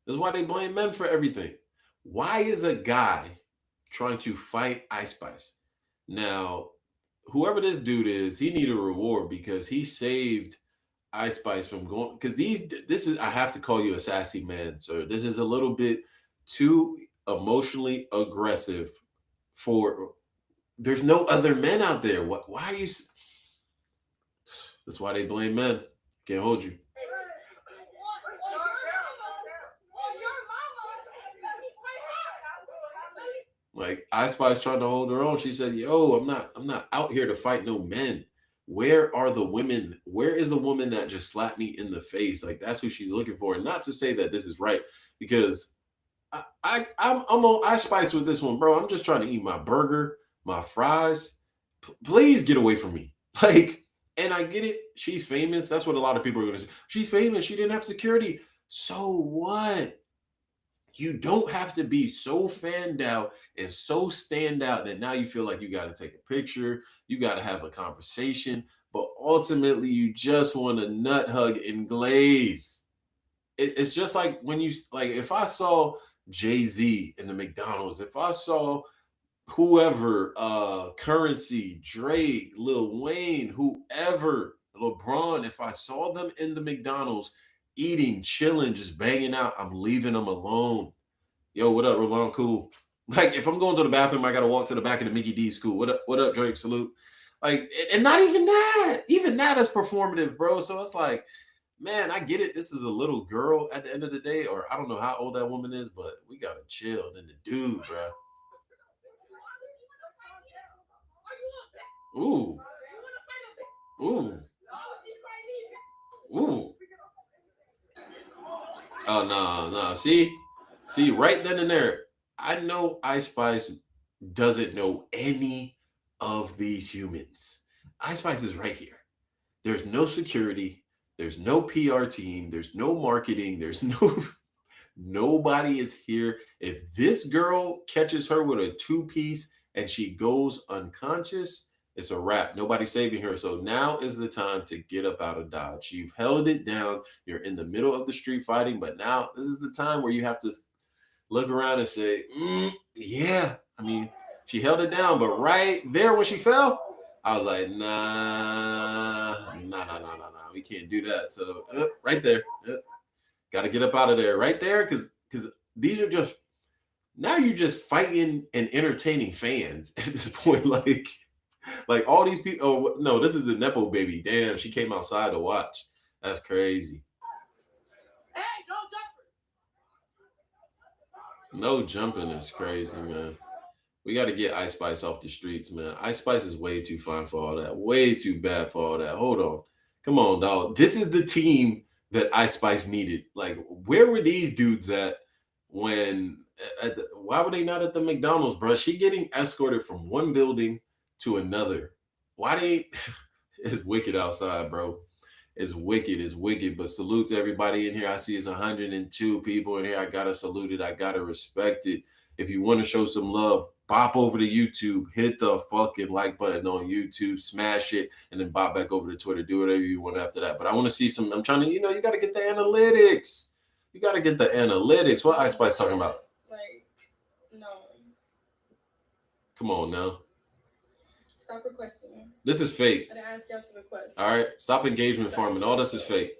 [SPEAKER 1] This is why they blame men for everything. Why is a guy trying to fight Ice Spice? Now, whoever this dude is, he need a reward because he saved Ice Spice from going. Because this is, I have to call you a sassy man, sir. This is a little bit too emotionally aggressive for. There's no other men out there. Why are you? That's why they blame men. Can't hold you. Like Ice Spice trying to hold her own. She said, yo, I'm not out here to fight no men. Where are the women? Where is the woman that just slapped me in the face? Like that's who she's looking for. And not to say that this is right, because I'm on Ice Spice with this one, bro. I'm just trying to eat my burger, my fries. Please get away from me. Like, and I get it. She's famous. That's what a lot of people are going to say. She's famous. She didn't have security. So what? You don't have to be so fanned out and so stand out that now you feel like you got to take a picture, you got to have a conversation, but ultimately you just want a nut hug and glaze. It's just like when if I saw Jay-Z in the McDonald's, if I saw whoever, Currency, Drake, Lil Wayne, whoever, LeBron, if I saw them in the McDonald's, eating, chilling, just banging out, I'm leaving them alone. Yo, what up, Rollout? Cool. Like, if I'm going to the bathroom, I got to walk to the back of the Mickey D's. Cool. What up, Drake? Salute. Like, and not even that. Even that is performative, bro. So it's like, man, I get it. This is a little girl at the end of the day, or I don't know how old that woman is, but we got to chill. And the dude, bro. Ooh. Ooh. Ooh. Oh, no. See, right then and there, I know Ice Spice doesn't know any of these humans. Ice Spice is right here. There's no security. There's no PR team. There's no marketing. There's nobody is here. If this girl catches her with a two-piece and she goes unconscious, it's a wrap. Nobody's saving her. So now is the time to get up out of Dodge. You've held it down. You're in the middle of the street fighting, but now this is the time where you have to look around and say, yeah. I mean, she held it down, but right there when she fell, I was like, nah. We can't do that. So right there, got to get up out of there right there because these are just, now you're just fighting and entertaining fans at this point. Like all these people. Oh no, this is the nepo baby. Damn, she came outside to watch. That's crazy.
[SPEAKER 3] Hey,
[SPEAKER 1] no jumping is crazy, man. We got to get Ice Spice off the streets, man. Ice Spice is way too fine for all that. Way too bad for all that. Hold on. Come on, dog. This is the team that Ice Spice needed. Like, where were these dudes at when? Why were they not at the McDonald's, bro? She getting escorted from one building to another. Why they? It's wicked outside, bro. It's wicked. It's wicked. But salute to everybody in here. I see it's 102 people in here. I gotta salute it. I gotta respect it. If you want to show some love, bop over to YouTube, hit the fucking like button on YouTube, smash it, and then bop back over to Twitter. Do whatever you want after that. But I want to see some. I'm trying to, you got to get the analytics. You got to get the analytics. What Ice Spice talking about?
[SPEAKER 3] Like, no.
[SPEAKER 1] Come on now.
[SPEAKER 3] Stop requesting.
[SPEAKER 1] This is fake.
[SPEAKER 3] I didn't ask y'all to request.
[SPEAKER 1] All right. Stop engagement farming. All this is fake.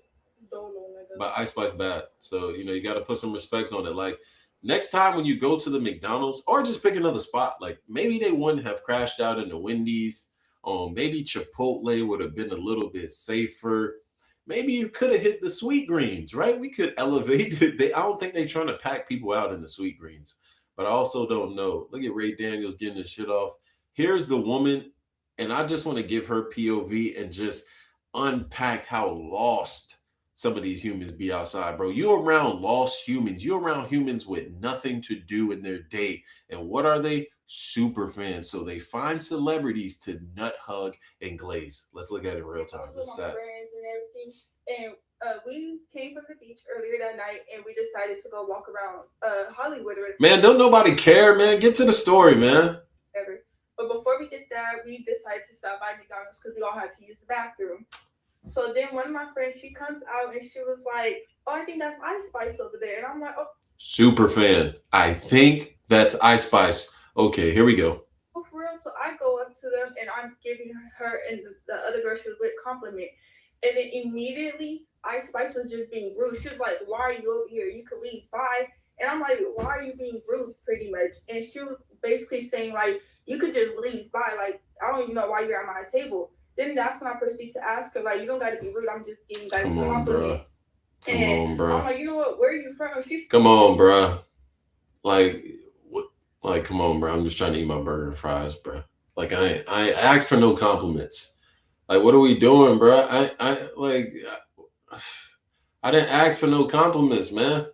[SPEAKER 3] Dolo, nigga.
[SPEAKER 1] But Ice Spice bad. So, you got to put some respect on it. Like, next time when you go to the McDonald's or just pick another spot, like maybe they wouldn't have crashed out in the Wendy's. Maybe Chipotle would have been a little bit safer. Maybe you could have hit the Sweet Greens, right? We could elevate it. I don't think they're trying to pack people out in the Sweet Greens. But I also don't know. Look at Ray Daniels getting his shit off. Here's the woman, and I just want to give her POV and just unpack how lost some of these humans be outside, bro. You're around lost humans. You're around humans with nothing to do in their day. And what are they? Super fans. So they find celebrities to nut, hug, and glaze. Let's look at it in real time. This is sad.
[SPEAKER 3] Friends and everything. And we came from the beach earlier that night, and we decided to go walk around Hollywood.
[SPEAKER 1] Man, don't nobody care, man. Get to the story, man.
[SPEAKER 3] Ever. But before we did that, we decided to stop by McDonald's because we all had to use the bathroom. So then one of my friends, she comes out and she was like, "Oh, I think that's Ice Spice over there." And I'm like, "Oh."
[SPEAKER 1] Super fan. I think that's Ice Spice. Okay, here we go.
[SPEAKER 3] Oh, for real? So I go up to them and I'm giving her and the other girl she was with compliment. And then immediately Ice Spice was just being rude. She was like, "Why are you over here? You could leave. Bye." And I'm like, "Why are you being rude?" Pretty much. And she was basically saying like, "You could just leave. Bye. Like, I don't even know why you're at my table." Then that's when I proceed to ask her, like, "You don't got to be rude. I'm just giving you guys a compliment."
[SPEAKER 1] Come on, bro.
[SPEAKER 3] I'm like, "You know what? Where are you from?" She's
[SPEAKER 1] come on, bro. Like, what? Like, come on, bro. I'm just trying to eat my burger and fries, bro. Like, I asked for no compliments. Like, what are we doing, bro? I didn't ask for no compliments, man.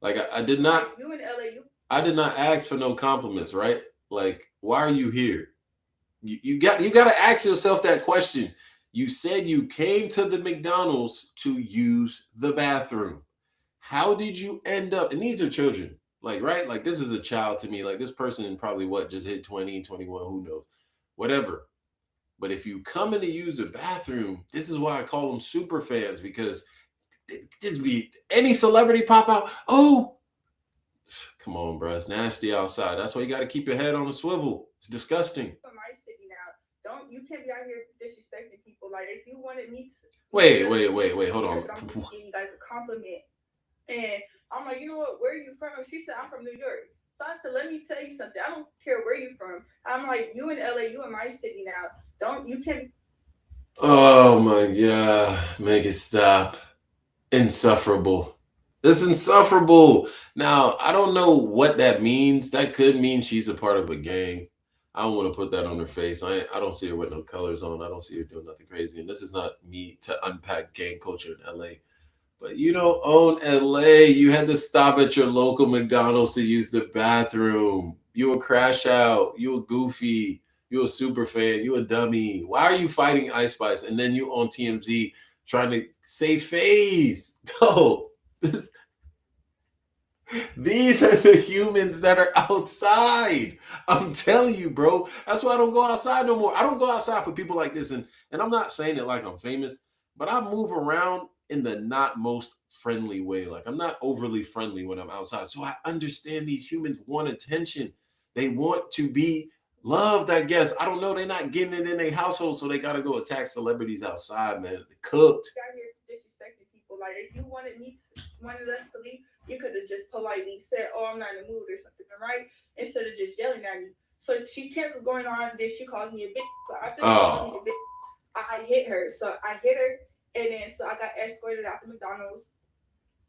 [SPEAKER 1] Like, I did not.
[SPEAKER 3] You in LA?
[SPEAKER 1] I did not ask for no compliments, right? Like, why are you here? You got to ask yourself that question. You said you came to the McDonald's to use the bathroom. How did you end up? And these are children, like, right? Like, this is a child to me. Like, this person probably just hit 20, 21, who knows? Whatever. But if you come in to use the bathroom, this is why I call them super fans, because just be any celebrity pop out. Oh, come on, bro. It's nasty outside. That's why you got to keep your head on a swivel. It's disgusting.
[SPEAKER 3] You can't be out here disrespecting people. Like, if you wanted me to
[SPEAKER 1] wait, hold on.
[SPEAKER 3] I'm just giving you guys a compliment. And I'm like, "You know what? Where are you from?" She said, "I'm from New York." So I said, "Let me tell you something. I don't care where you're from." I'm like, "You in LA, you in my city now. You can't."
[SPEAKER 1] Oh my God. Make it stop. Insufferable. It's insufferable. Now, I don't know what that means. That could mean she's a part of a gang. I don't want to put that on her face. I don't see her with no colors on. I don't see her doing nothing crazy. And this is not me to unpack gang culture in LA. But you don't own LA. You had to stop at your local McDonald's to use the bathroom. You a crash out. You a goofy. You a super fan. You a dummy. Why are you fighting Ice Spice? And then you on TMZ trying to save face. No. These are the humans that are outside. I'm telling you, bro. That's why I don't go outside no more. I don't go outside for people like this. And I'm not saying it like I'm famous, but I move around in the not most friendly way. Like, I'm not overly friendly when I'm outside. So I understand these humans want attention. They want to be loved, I guess. I don't know. They're not getting it in their household, so they got to go attack celebrities outside, man. Cooked.
[SPEAKER 3] Out here disrespecting people. Like, if you wanted us to leave, you could have just politely said, "Oh, I'm not in the mood" or something, right? Instead of just yelling at me. So she kept going on. Then she called me a bitch. So after she called me a bitch, I hit her. So I hit her, and then so I got escorted out to McDonald's.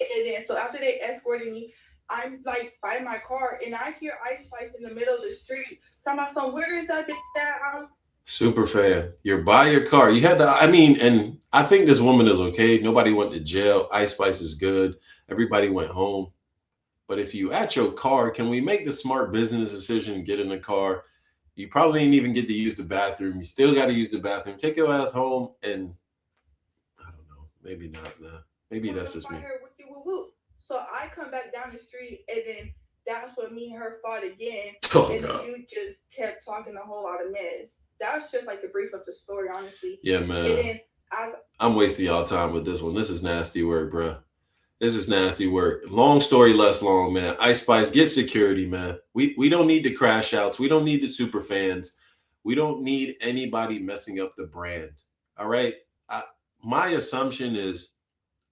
[SPEAKER 3] And then so after they escorted me, I'm like by my car, and I hear Ice Spice in the middle of the street talking about some, "Where is that bitch at?"
[SPEAKER 1] Super fan. You're by your car. You had to, and I think this woman is okay. Nobody went to jail. Ice Spice is good. Everybody went home. But if you at your car, can we make the smart business decision and get in the car? You probably didn't even get to use the bathroom. You still got to use the bathroom. Take your ass home and, I don't know, Maybe not, man. Maybe that's just me.
[SPEAKER 3] So I come back down the street, and then that's when me and her fought again.
[SPEAKER 1] Oh,
[SPEAKER 3] and
[SPEAKER 1] God.
[SPEAKER 3] you just kept talking a whole lot of mess. That's just like the brief of the story, honestly.
[SPEAKER 1] Yeah, man.
[SPEAKER 3] And then
[SPEAKER 1] I'm wasting y'all time with this one. This is nasty work, bro. This is nasty work. Long story less long, man. Ice Spice, get security, man. We don't need the crash outs. We don't need the super fans. We don't need anybody messing up the brand. All right. My assumption is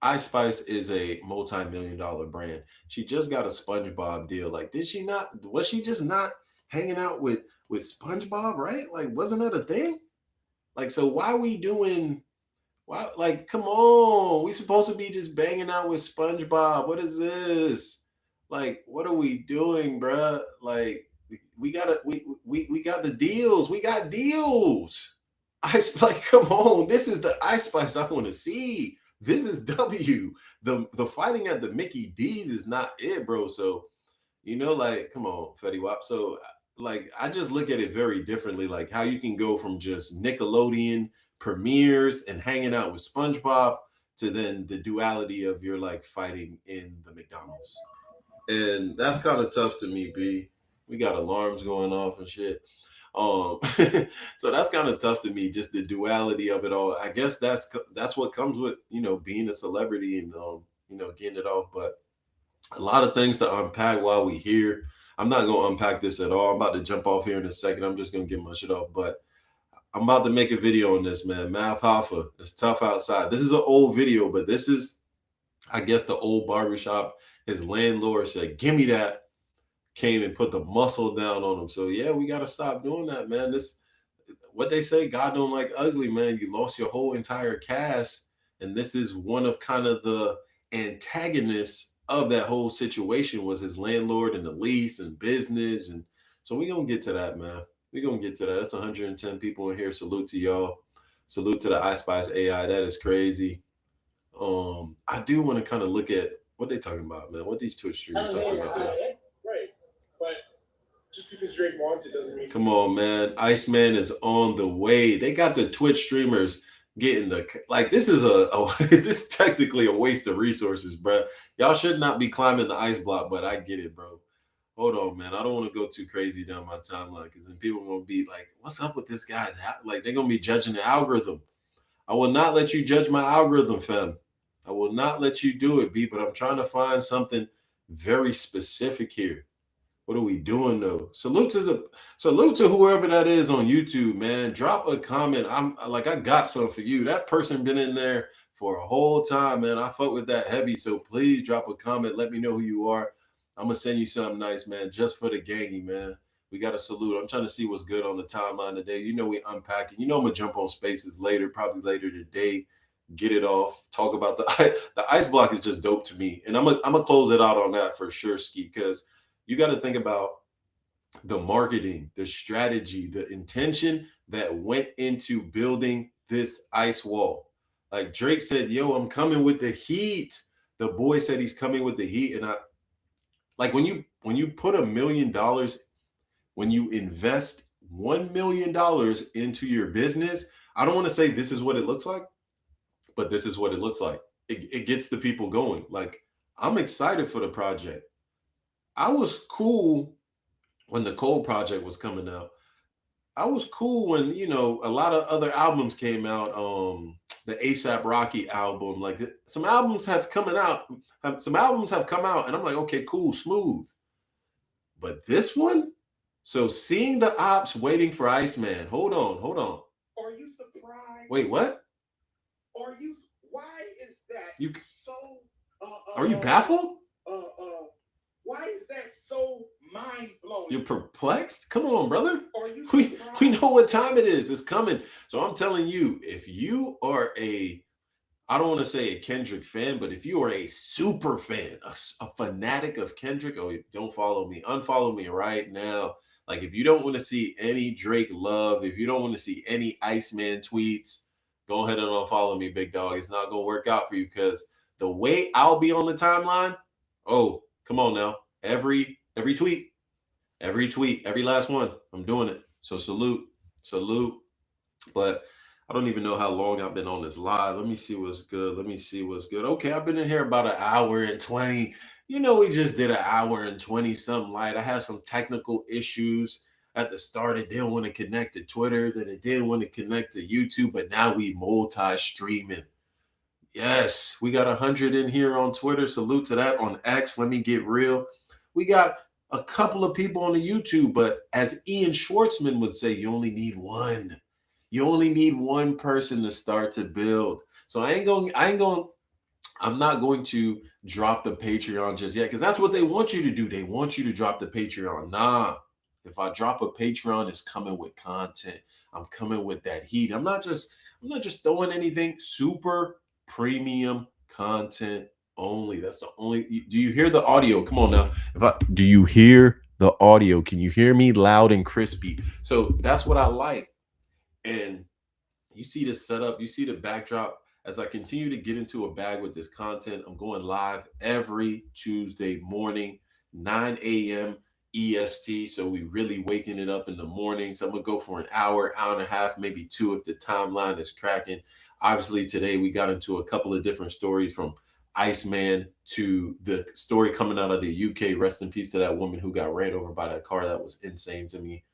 [SPEAKER 1] Ice Spice is a multi-million-dollar brand. She just got a SpongeBob deal. Like, did she not? Was she just not hanging out with SpongeBob? Right? Like, wasn't that a thing? Like, so why are we doing? Why? Like, come on. We supposed to be just banging out with SpongeBob. What is this? Like, what are we doing, bruh? Like, we got the deals. We got deals. Ice, like, come on. This is the Ice Spice I want to see. This is W. The fighting at the Mickey D's is not it, bro. So, like, come on, Fetty Wap. So, like, I just look at it very differently. Like, how you can go from just Nickelodeon premieres and hanging out with SpongeBob to then the duality of your like fighting in the McDonald's. And that's kind of tough to me, B. We got alarms going off and shit. So that's kind of tough to me, just the duality of it all. I guess that's what comes with, being a celebrity and, getting it off. But a lot of things to unpack while we here. I'm not going to unpack this at all. I'm about to jump off here in a second. I'm just going to get my shit off. But I'm about to make a video on this, man. Math Hoffa, it's tough outside. This is an old video, but this is, I guess, the old barbershop. His landlord said, give me that. Came and put the muscle down on him. So yeah, we got to stop doing that, man. This, what they say, God don't like ugly, man. You lost your whole entire cast. And this is one of kind of the antagonists of that whole situation was his landlord and the lease and business. And so we're going to get to that, man. We're going to get to that. That's 110 people in here. Salute to y'all. Salute to the iSpice AI. That is crazy. I do want to kind of look at what they talking about, man. What these Twitch streamers talking about, man.
[SPEAKER 2] Right. But just because Drake wants it doesn't mean...
[SPEAKER 1] Come on, man. Iceman is on the way. They got the Twitch streamers getting the... Like, this is this is technically a waste of resources, bro. Y'all should not be climbing the ice block, but I get it, bro. Hold on, man. I don't want to go too crazy down my timeline because then people are going to be like, what's up with this guy? Like, they're going to be judging the algorithm. I will not let you judge my algorithm, fam. I will not let you do it, B, but I'm trying to find something very specific here. What are we doing, though? Salute to whoever that is on YouTube, man. Drop a comment. I got something for you. That person been in there for a whole time, man. I fuck with that heavy, so please drop a comment. Let me know who you are. I'm going to send you something nice, man, just for the gangy, man. We got to salute. I'm trying to see what's good on the timeline today. We unpacking. I'm going to jump on spaces later, probably later today, get it off, talk about the ice block is just dope to me. And I'm going to close it out on that for sure, Ski, because you got to think about the marketing, the strategy, the intention that went into building this ice wall. Like Drake said, yo, I'm coming with the heat. The boy said he's coming with the heat. And like when you put $1 million, when you invest $1 million into your business, I don't want to say this is what it looks like, but this is what it looks like. It gets the people going. Like, I'm excited for the project. I was cool when the Cole project was coming out. I was cool when, a lot of other albums came out. The ASAP Rocky album, like some albums have come out, and I'm like, okay, cool, smooth. But this one, so seeing the ops waiting for Iceman. Hold on.
[SPEAKER 2] Are you surprised?
[SPEAKER 1] Wait, what?
[SPEAKER 2] Why is that so?
[SPEAKER 1] Are you baffled?
[SPEAKER 2] Why is that so mind blowing?
[SPEAKER 1] You're perplexed? Come on, brother. We know what time it is. It's coming. So I'm telling you, if you are I don't want to say a Kendrick fan, but if you are a super fan, a fanatic of Kendrick, don't follow me. Unfollow me right now. Like, if you don't want to see any Drake love, if you don't want to see any Iceman tweets, go ahead and unfollow me, big dog. It's not going to work out for you because the way I'll be on the timeline, come on now. Every tweet, every last one, I'm doing it. So salute. But I don't even know how long I've been on this live. Let me see what's good. Okay, I've been in here about an hour and 20. You know, we just did an hour and 20 something light. I had some technical issues at the start. It didn't want to connect to Twitter, then it didn't want to connect to YouTube, but now we multi-streaming. Yes, we got 100 in here on Twitter. Salute to that. On X, let me get real. We got a couple of people on the YouTube, but as Ian Schwartzman would say, you only need one. You only need one person to start to build. So I'm not going to drop the Patreon just yet, because that's what they want you to do. They want you to drop the Patreon. Nah, if I drop a Patreon, it's coming with content. I'm coming with that heat. I'm not just throwing anything. Super premium content only. That's the only. Do you hear the audio? Come on now. Do you hear the audio? Can you hear me loud and crispy? So that's what I like. And you see the setup, you see the backdrop. As I continue to get into a bag with this content, I'm going live every Tuesday morning, 9 a.m. EST. So we really waking it up in the morning. So I'm going to go for an hour and a half, maybe 2 if the timeline is cracking. Obviously, today we got into a couple of different stories, from ICEMAN to the story coming out of the UK. Rest in peace to that woman who got ran over by that car. That was insane to me.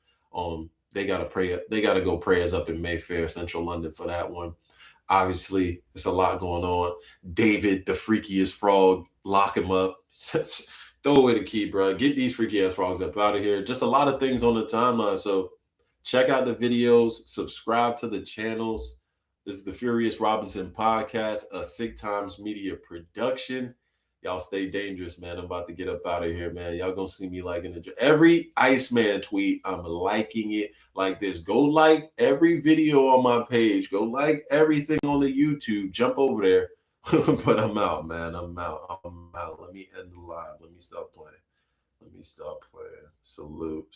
[SPEAKER 1] They got to go prayers up in Mayfair, Central London for that one. Obviously, there's a lot going on. David, the freakiest frog, lock him up. Throw away the key, bro. Get these freaky ass frogs up out of here. Just a lot of things on the timeline. So check out the videos, subscribe to the channels. This is the Furious Robinson podcast, a Sick Times Media production. Y'all stay dangerous, man. I'm about to get up out of here, man. Y'all gonna see me liking every ICEMAN tweet. I'm liking it like this. Go like every video on my page. Go like everything on the YouTube. Jump over there. But I'm out, man. I'm out. Let me end the live. Let me stop playing. Salute.